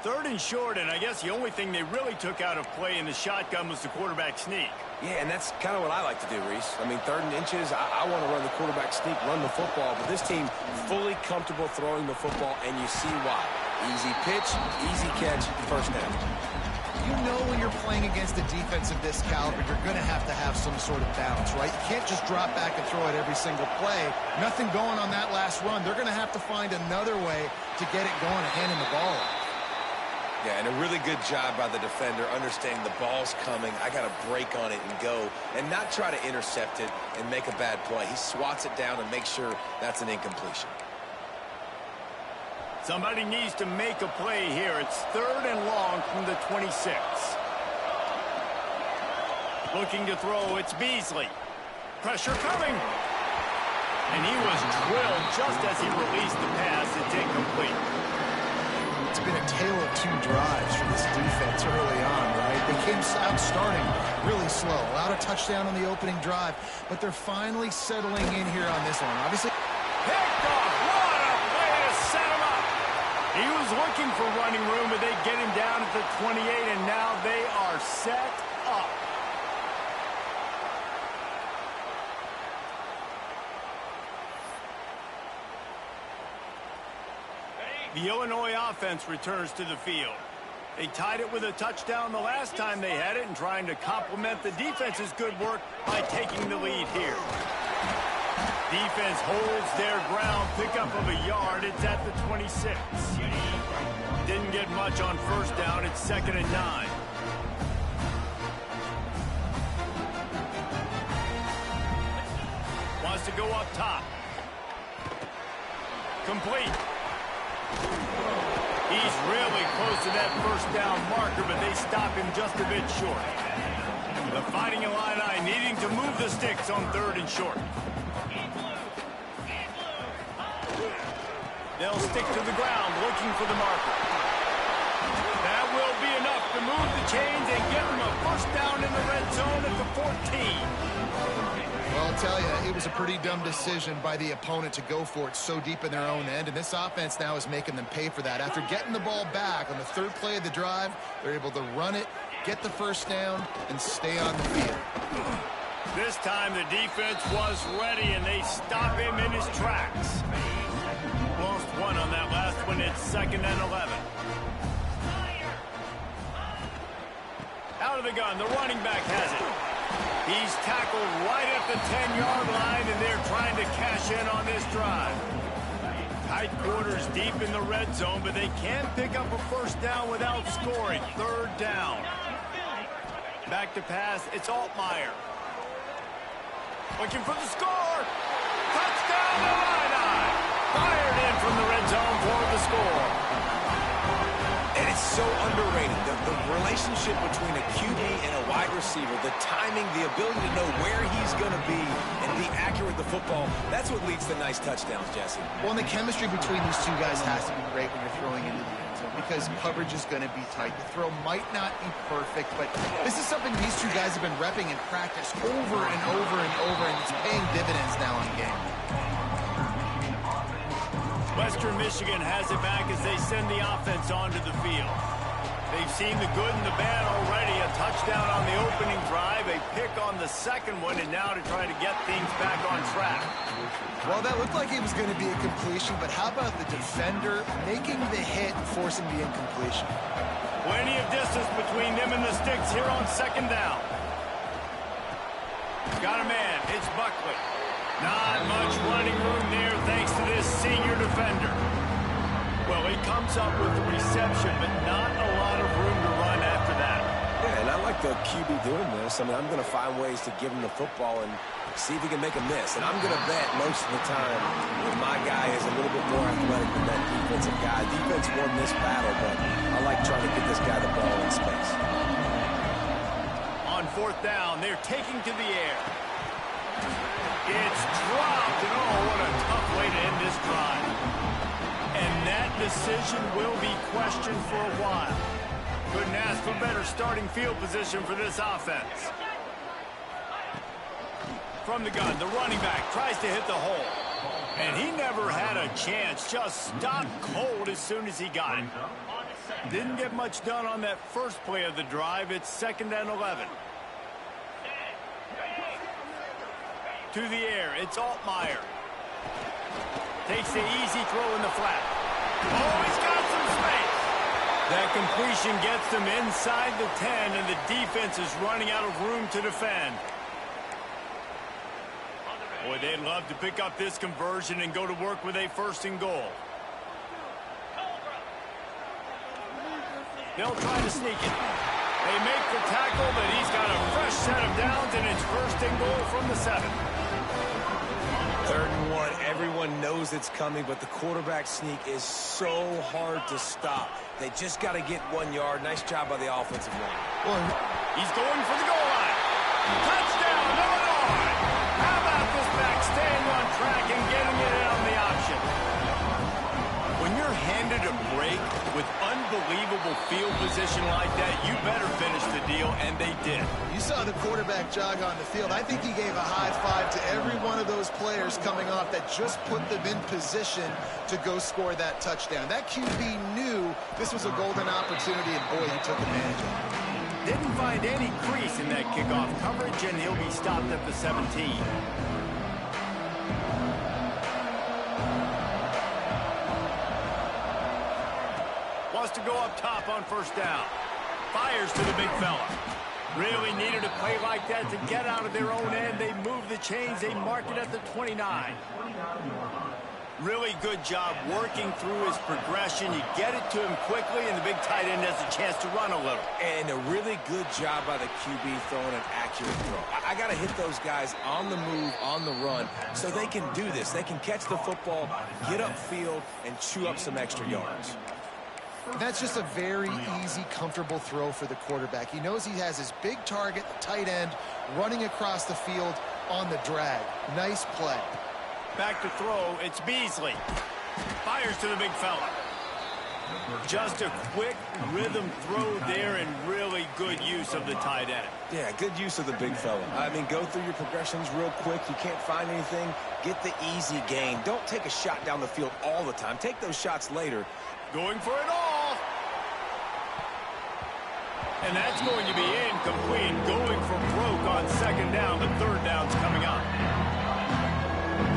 Third and short, and I guess the only thing they really took out of play in the shotgun was the quarterback sneak. Yeah, and that's kind of what I like to do, Reese. I mean, third and inches, I want to run the quarterback sneak, run the football, but this team fully comfortable throwing the football, and you see why. Easy pitch, easy catch, first down. You know when you're playing against a defense of this caliber, you're going to have some sort of balance, right? You can't just drop back and throw it every single play. Nothing going on that last run. They're going to have to find another way to get it going and handing the ball off. Yeah, and a really good job by the defender understanding the ball's coming. I got to break on it and go and not try to intercept it and make a bad play. He swats it down and makes sure that's an incompletion. Somebody needs to make a play here. It's third and long from the 26. Looking to throw, it's Beasley. Pressure coming. And he was drilled just as he released the pass. It's incomplete. It's been a tale of two drives for this defense early on, right? They came out starting really slow. Allowed a touchdown on the opening drive, but they're finally settling in here on this one. Obviously, Picked off. What a way to set him up. He was looking for running room, but they get him down at the 28, and now they are set up. The Illinois offense returns to the field. They tied it with a touchdown the last time they had it and trying to complement the defense's good work by taking the lead here. Defense holds their ground, pickup of a yard. It's at the 26. Didn't get much on first down. It's 2nd and 9. Wants to go up top. Complete. He's really close to that first down marker, but they stop him just a bit short. The Fighting Illini needing to move the sticks on third and short. They'll stick to the ground looking for the marker. That will be enough to move the chains and give them a first down in the red zone at the 14. well, I'll tell you, it was a pretty dumb decision by the opponent to go for it so deep in their own end, and this offense now is making them pay for that. After getting the ball back on the third play of the drive, they're able to run it, get the first down, and stay on the field. This time the defense was ready, and they stop him in his tracks. Lost one on that last one. It's 2nd and 11. Out of the gun, the running back has it. He's tackled right at the 10-yard line, and they're trying to cash in on this drive. Tight quarters deep in the red zone, but they can pick up a first down without scoring. Third down. Back to pass, it's Altmaier. Looking for the score. Touchdown, Illini. Fired in from the red zone for the score. And it's so underrated. The relationship between a QB and a wide receiver, the timing, the ability to know where he's going to be and be accurate with the football, that's what leads to nice touchdowns, Jesse. Well, and the chemistry between these two guys has to be great when you're throwing into the end because coverage is going to be tight. The throw might not be perfect, but this is something these two guys have been repping in practice over and over and over, and it's paying dividends now in game. Western Michigan has it back as they send the offense onto the field. They've seen the good and the bad already. A touchdown on the opening drive, a pick on the second one, and now to try to get things back on track. Well, that looked like it was going to be a completion, but how about the defender making the hit and forcing the incompletion? Plenty of distance between them and the sticks here on second down. Got a man. It's Buckley. Not much running room there thanks to this senior defender. Well, he comes up with the reception, but not a lot of room to run after that. Yeah, and I like the QB doing this. I mean, I'm going to find ways to give him the football and see if he can make a miss. And I'm going to bet most of the time that my guy is a little bit more athletic than that defensive guy. Defense won this battle, but I like trying to get this guy the ball in space. On fourth down, they're taking to the air. It's dropped, and oh, what a tough way to end this drive. And that decision will be questioned for a while. Couldn't ask for better starting field position for this offense. From the gun, the running back tries to hit the hole. And he never had a chance, just stopped cold as soon as he got it. Didn't get much done on that first play of the drive. It's 2nd and 11. To the air, it's Altmaier. Takes the easy throw in the flat. Oh, he's got some space. That completion gets them inside the 10, and the defense is running out of room to defend. Boy, they'd love to pick up this conversion and go to work with a 1st and goal. They'll try to sneak it. They make the tackle, but he's got a fresh set of downs, and it's 1st and goal from the 7. 3rd and 1. Everyone knows it's coming, but the quarterback sneak is so hard to stop. They just got to get 1 yard. Nice job by the offensive line. Well, he's going for the goal line. Touchdown, Illinois! How about this back staying on track and getting it in on the option? When you're handed a break with unbelievable field position like that, you better finish the deal, and they did. you saw the quarterback jog on the field. I think he gave a high five to every one of those players coming off that just put them in position to go score that touchdown. That QB knew this was a golden opportunity, and boy, he took advantage of it. Didn't find any crease in that kickoff coverage, and he'll be stopped at the 17. Wants to go up top on first down. Fires to the big fella. Really needed a play like that to get out of their own end. They move the chains. They mark it at the 29. Really good job working through his progression. You get it to him quickly, and the big tight end has a chance to run a little. And a really good job by the QB throwing an accurate throw. I got to hit those guys on the move, on the run, so they can do this. They can catch the football, get upfield, and chew up some extra yards. That's just a very easy, comfortable throw for the quarterback. He knows he has his big target, the tight end, running across the field on the drag. Nice play. Back to throw, it's Beasley. Fires to the big fella. Just a quick rhythm throw there, and really good use of the tight end. Yeah, good use of the big fella. I mean, go through your progressions real quick. You can't find anything, get the easy gain. Don't take a shot down the field all the time. Take those shots later. Going for it all. And that's going to be incomplete. Going for broke on second down. The third down's coming up.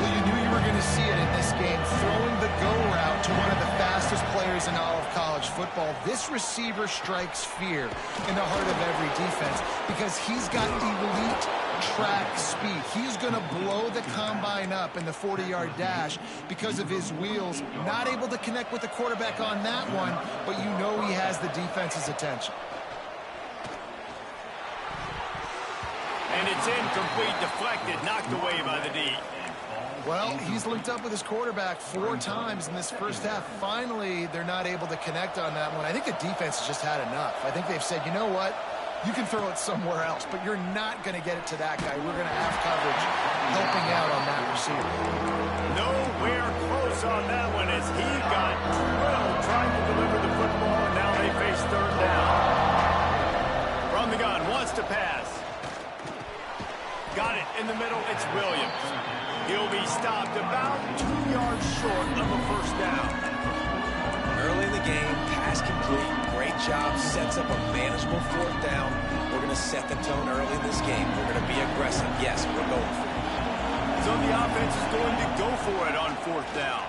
Well, you knew you were going to see it in this game. Throwing the go route to one of the fastest players in all of college football. This receiver strikes fear in the heart of every defense because he's got elite track speed. He's going to blow the combine up in the 40-yard dash because of his wheels. Not able to connect with the quarterback on that one, but you know he has the defense's attention. And it's incomplete, deflected, knocked away by the D. Well, he's linked up with his quarterback 4 times in this first half. Finally, they're not able to connect on that one. I think the defense has just had enough. I think they've said, you know what? You can throw it somewhere else, but you're not going to get it to that guy. We're going to have coverage helping out on that receiver. Nowhere close on that one as he got drilled trying to deliver the football. stopped about 2 yards short of a first down. Early in the game, pass complete. Great job. Sets up a manageable fourth down. We're going to set the tone early in this game. We're going to be aggressive. Yes, we're going for it. So the offense is going to go for it on fourth down.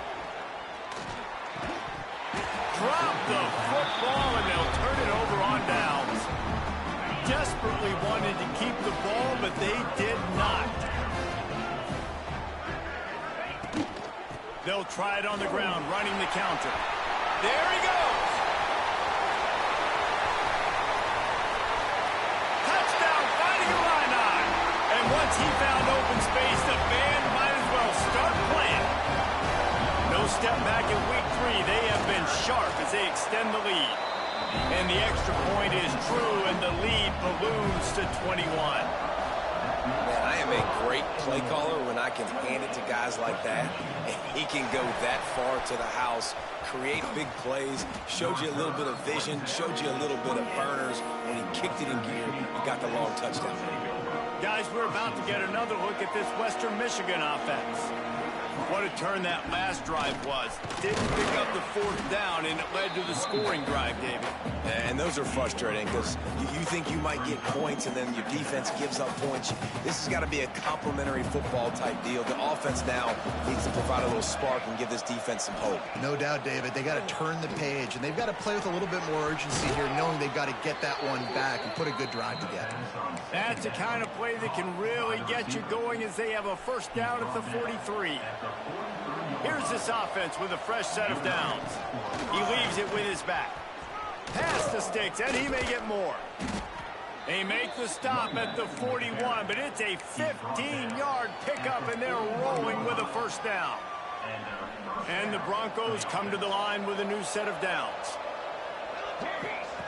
Drop the football, and they'll turn it over on downs. Desperately wanted to keep the ball, but they did not. They'll try it on the ground, running the counter. There he goes. Touchdown, fighting Illini. And once he found open space, the band might as well start playing. No step back in week 3. They have been sharp as they extend the lead. And the extra point is true, and the lead balloons to 21. Man, I am a great play caller when I can hand it to guys like that. And he can go that far to the house, create big plays, showed you a little bit of vision, showed you a little bit of burners. When he kicked it in gear, he got the long touchdown. Guys, we're about to get another look at this Western Michigan offense. What a turn that last drive was. Didn't pick up the fourth down, and it led to the scoring drive, David. And those are frustrating because you think you might get points and then your defense gives up points. This has got to be a complementary football type deal. The offense now needs to provide a little spark and give this defense some hope. No doubt, David. They got to turn the page, and they've got to play with a little bit more urgency here, knowing they've got to get that one back and put a good drive together. That's the kind of play that can really get you going as they have a first down at the 43. Here's this offense with a fresh set of downs. He leaves it with his back. Pass the sticks, and he may get more. They make the stop at the 41, but it's a 15-yard pickup, and they're rolling with a first down. And the Broncos come to the line with a new set of downs.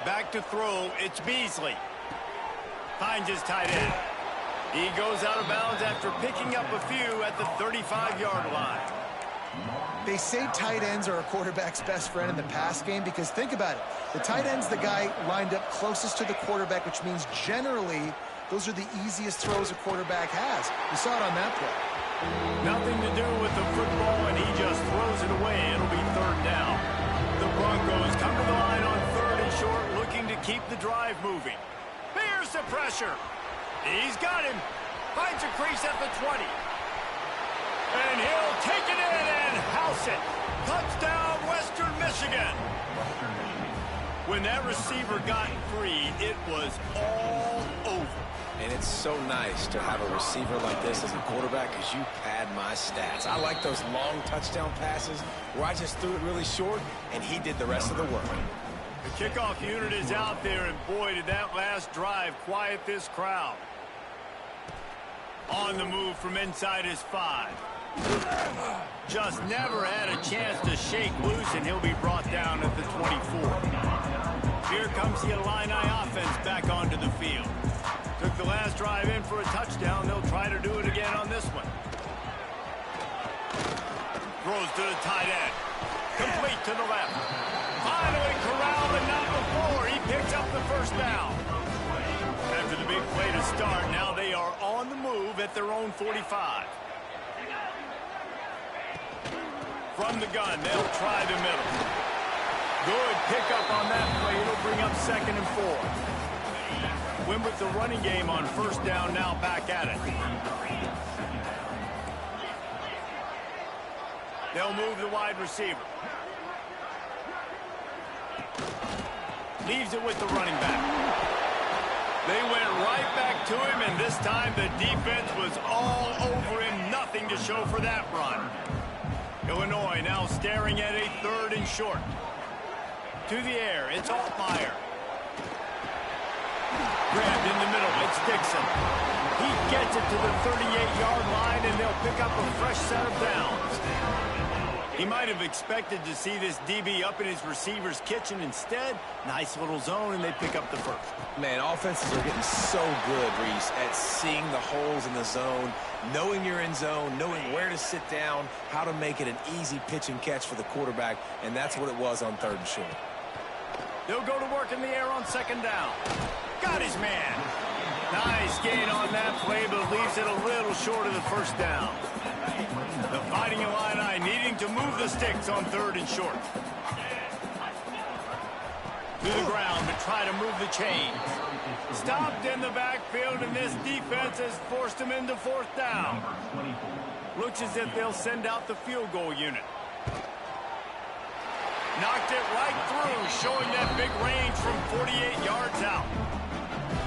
Back to throw, it's Beasley. Finds his tight end. He goes out of bounds after picking up a few at the 35-yard line. They say tight ends are a quarterback's best friend in the pass game because think about it. The tight end's the guy lined up closest to the quarterback, which means generally those are the easiest throws a quarterback has. You saw it on that play. Nothing to do with the football, and he just throws it away. It'll be third down. The Broncos come to the line on third and short, looking to keep the drive moving. Here's the pressure. He's got him. Finds a crease at the 20. And he'll take it in and house it. Touchdown, Western Michigan. When that receiver got free, it was all over. And it's so nice to have a receiver like this as a quarterback because you pad my stats. I like those long touchdown passes where I just threw it really short and he did the rest of the work. The kickoff unit is out there, and boy, did that last drive quiet this crowd. On the move from inside his 5. Just never had a chance to shake loose, and he'll be brought down at the 24. Here comes the Illini offense back onto the field. Took the last drive in for a touchdown. They'll try to do it again on this one. Throws to the tight end. Complete to the left. Finally corralled, but not before. He picks up the first down. After the big play to start, now they are on the move at their own 45. From the gun, they'll try the middle. Good pickup on that play. It'll bring up 2nd and 4. Win with the running game on first down, now back at it. They'll move the wide receiver. Leaves it with the running back. They went right back to him, and this time the defense was all over him. Nothing to show for that run. Illinois now staring at a 3rd and short. To the air, it's Altmaier. Grabbed in the middle, it's Dixon. He gets it to the 38-yard line, and they'll pick up a fresh set of downs. He might have expected to see this DB up in his receiver's kitchen. Instead, nice little zone, and they pick up the first. Man, offenses are getting so good, Reese, at seeing the holes in the zone, knowing you're in zone, knowing where to sit down, how to make it an easy pitch and catch for the quarterback, and that's what it was on 3rd and short. They'll go to work in the air on 2nd down. Got his man. Nice gain on that play, but leaves it a little short of the first down. The Fighting Illini needing to move the sticks on 3rd and short. To the ground to try to move the chains. Stopped in the backfield, and this defense has forced them into 4th down. Looks as if they'll send out the field goal unit. Knocked it right through, showing that big range from 48 yards out.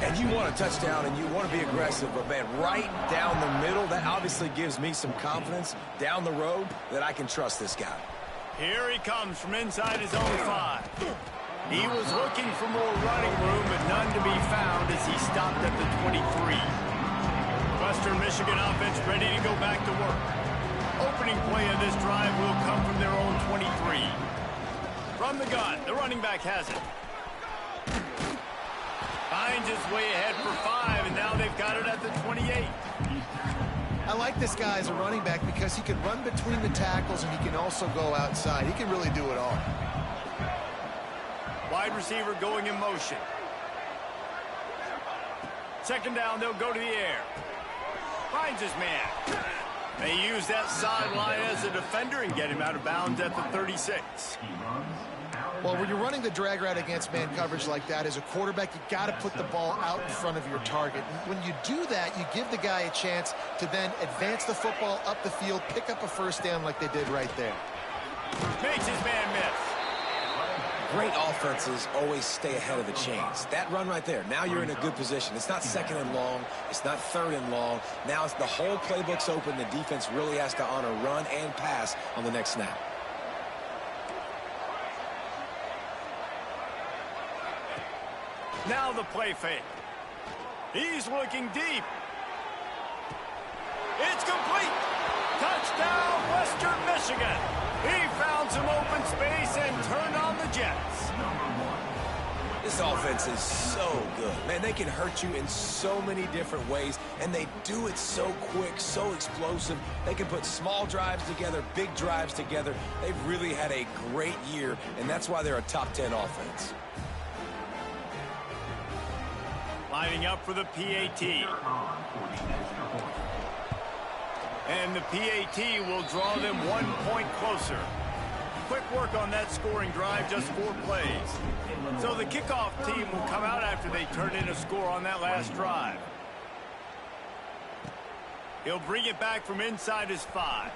And you want a touchdown, and you want to be aggressive, but, man, right down the middle, that obviously gives me some confidence down the road that I can trust this guy. Here he comes from inside his own 5. He was looking for more running room, but none to be found as he stopped at the 23. Western Michigan offense ready to go back to work. Opening play of this drive will come from their own 23. From the gun, the running back has it. Finds his way ahead for 5, and now they've got it at the 28. I like this guy as a running back because he can run between the tackles and he can also go outside. He can really do it all. Wide receiver going in motion. 2nd down, they'll go to the air. Finds his man. They use that sideline as a defender and get him out of bounds at the 36. Well, when you're running the drag route against man coverage like that, as a quarterback, you got to put the ball out in front of your target. And when you do that, you give the guy a chance to then advance the football up the field, pick up a 1st down like they did right there. Makes his man miss. Great offenses always stay ahead of the chains. That run right there, now you're in a good position. It's not 2nd and long. It's not 3rd and long. Now it's the whole playbook's open. The defense really has to honor run and pass on the next snap. Now the play fake. He's looking deep. It's complete. Touchdown, Western Michigan. He found some open space and turned on the Jets. This offense is so good. Man, they can hurt you in so many different ways, and they do it so quick, so explosive. They can put small drives together, big drives together. They've really had a great year, and that's why they're a top 10 offense. Lining up for the PAT. And the PAT will draw them 1 point closer. Quick work on that scoring drive, just 4 plays. So the kickoff team will come out after they turn in a score on that last drive. He'll bring it back from inside his 5.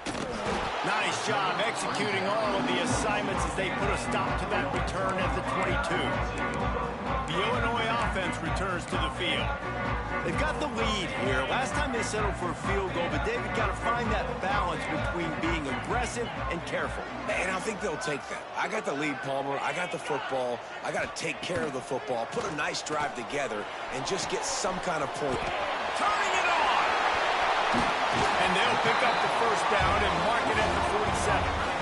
Nice job executing all of the assignments as they put a stop to that return at the 22. The Illinois offense returns to the field. They've got the lead here. Last time they settled for a field goal, but they've got to find that balance between being aggressive and careful. And I think they'll take that. I got the lead, Palmer. I got the football. I got to take care of the football, put a nice drive together, and just get some kind of point. Turning it on! And they'll pick up the 1st down and mark it at the 47.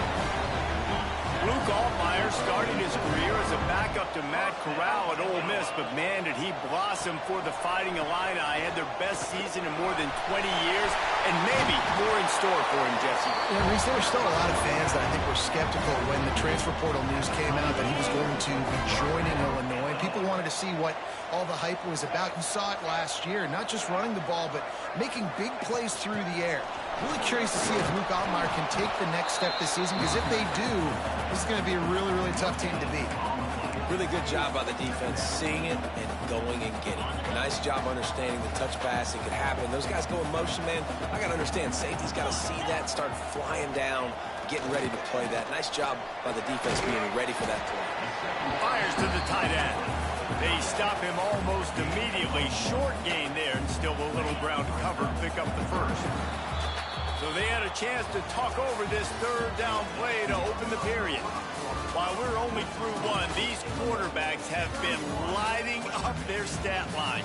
Luke Altmaier started his career as a backup to Matt Corral at Ole Miss, but man, did he blossom for the Fighting Illini. Had their best season in more than 20 years, and maybe more in store for him, Jesse. Yeah, Reese, there were still a lot of fans that I think were skeptical when the transfer portal news came out that he was going to be joining Illinois. People wanted to see what all the hype was about. You saw it last year, not just running the ball, but making big plays through the air. Really curious to see if Luke Altmaier can take the next step this season, because if they do, this is going to be a really, really tough team to beat. Really good job by the defense, seeing it and going and getting it. Nice job understanding the touch pass. It could happen. Those guys go in motion, man. I got to understand, safety's got to see that, start flying down, getting ready to play that. Nice job by the defense being ready for that play. Fires to the tight end. They stop him almost immediately. Short gain there, and still a little ground to cover to pick up the 1st. So they had a chance to talk over this 3rd down play to open the period. While we're only through 1, these quarterbacks have been lighting up their stat line.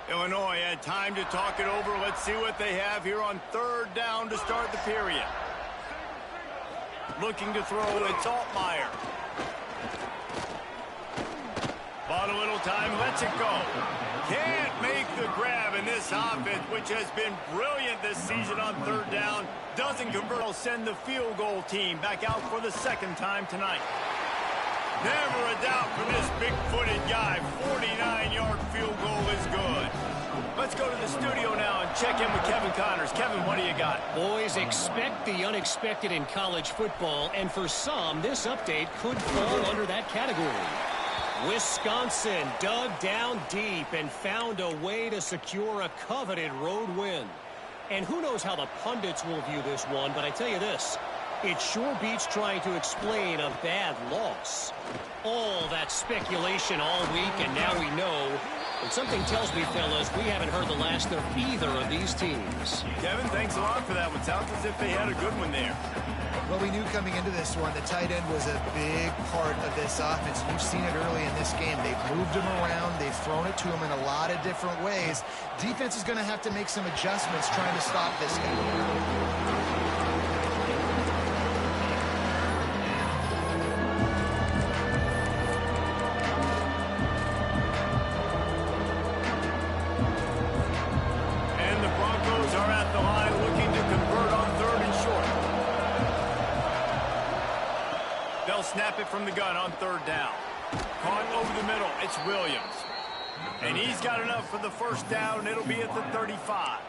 Illinois had time to talk it over. Let's see what they have here on 3rd down to start the period. Looking to throw, it's Altmaier. Bought a little time, lets it go. Can't make the grab, and this offense, which has been brilliant this season on third down, doesn't convert. They'll send the field goal team back out for the second time tonight. Never a doubt for this big-footed guy. 49-yard field goal is good. Let's go to the studio now and check in with Kevin Connors. Kevin, what do you got? Boys, expect the unexpected in college football, and for some, this update could fall under that category. Wisconsin dug down deep and found a way to secure a coveted road win. And who knows how the pundits will view this one, but I tell you this, it sure beats trying to explain a bad loss. All that speculation all week, and now we know. And something tells me, fellas, we haven't heard the last of either of these teams. Kevin, thanks a lot for that one. Sounds as if they had a good one there. Well, we knew coming into this one, the tight end was a big part of this offense. You've seen it early in this game. They've moved him around. They've thrown it to him in a lot of different ways. Defense is going to have to make some adjustments trying to stop this guy. Snap it from the gun on third down. Caught over the middle. It's Williams. And he's got enough for the first down. It'll be at the 35.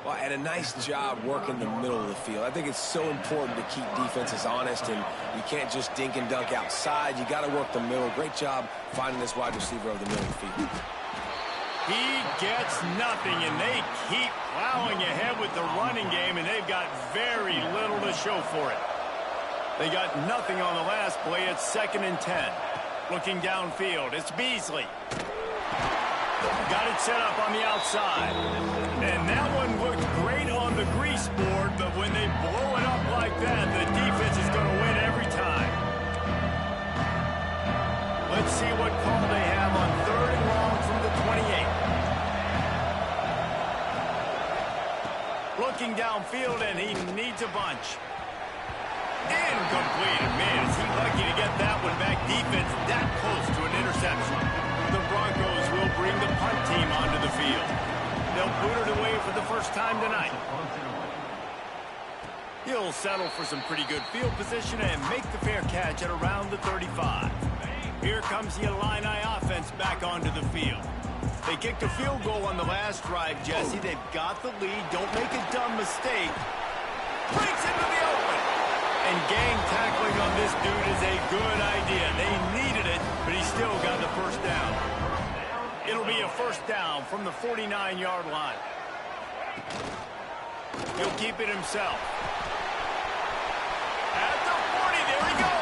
Well, and a nice job working the middle of the field. I think it's so important to keep defenses honest, and you can't just dink and dunk outside. You got to work the middle. Great job finding this wide receiver over the middle of the field. He gets nothing, and they keep plowing ahead with the running game, and they've got very little to show for it. They got nothing on the last play. It's 2nd and 10. Looking downfield, it's Beasley. Got it set up on the outside. And that one looked great on the grease board, but when they blow it up like that, the defense is going to win every time. Let's see what call they have on 3rd and long from the 28. Looking downfield, and he needs a bunch. Incomplete. Man, is he lucky to get that one back. Defense that close to an interception. The Broncos will bring the punt team onto the field. They'll boot it away for the first time tonight. He'll settle for some pretty good field position and make the fair catch at around the 35. Here comes the Illini offense back onto the field. They kicked a field goal on the last drive, Jesse. They've got the lead. Don't make a dumb mistake. Breaks into the open. And gang tackling on this dude is a good idea. They needed it, but he still got the first down. It'll be a first down from the 49-yard line. He'll keep it himself. At the 40, there he goes.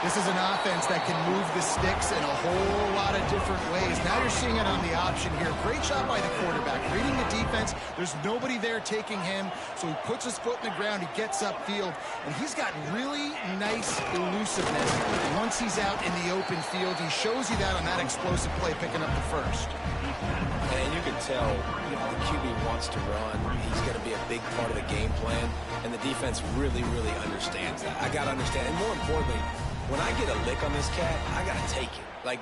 This is an offense that can move the sticks in a whole lot of different ways. Now you're seeing it on the option here. Great job by the quarterback. Reading the defense. There's nobody there taking him, so he puts his foot in the ground. He gets upfield, and he's got really nice elusiveness. Once he's out in the open field, he shows you that on that explosive play, picking up the first. And you can tell, you know, the QB wants to run. He's going to be a big part of the game plan, and the defense really, really understands that. I got to understand, and more importantly, when I get a lick on this cat, I got to take it. Like,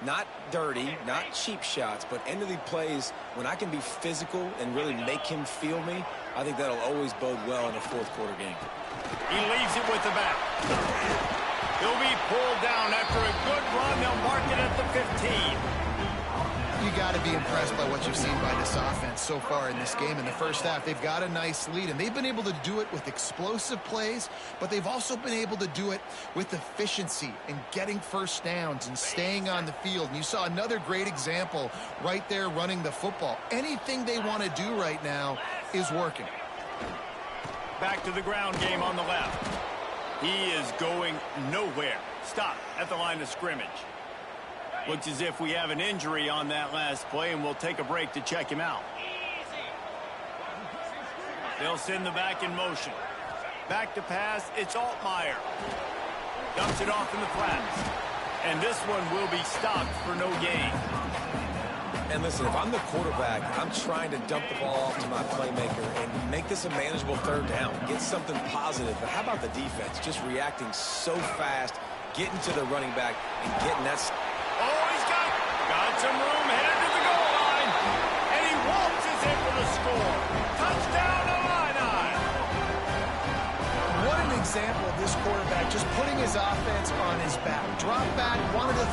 not dirty, not cheap shots, but end of the plays, when I can be physical and really make him feel me, I think that'll always bode well in a fourth quarter game. He leaves it with the back. He'll be pulled down after a good run. They'll mark it at the 15. You got to be impressed by what you've seen by this offense so far in this game. In the first half, they've got a nice lead, and they've been able to do it with explosive plays, but they've also been able to do it with efficiency and getting first downs and staying on the field. And you saw another great example right there running the football. Anything they want to do right now is working. Back to the ground game on the left. He is going nowhere. Stop at the line of scrimmage. Looks as if we have an injury on that last play, and we'll take a break to check him out. They'll send the back in motion. Back to pass, it's Altmaier. Dumps it off in the flats. And this one will be stopped for no gain. And listen, if I'm the quarterback, I'm trying to dump the ball off to my playmaker and make this a manageable third down. Get something positive. But how about the defense just reacting so fast, getting to the running back, and getting that... Oh, he's got some room headed to the goal line. example of this quarterback just putting his offense on his back. Drop back, wanted to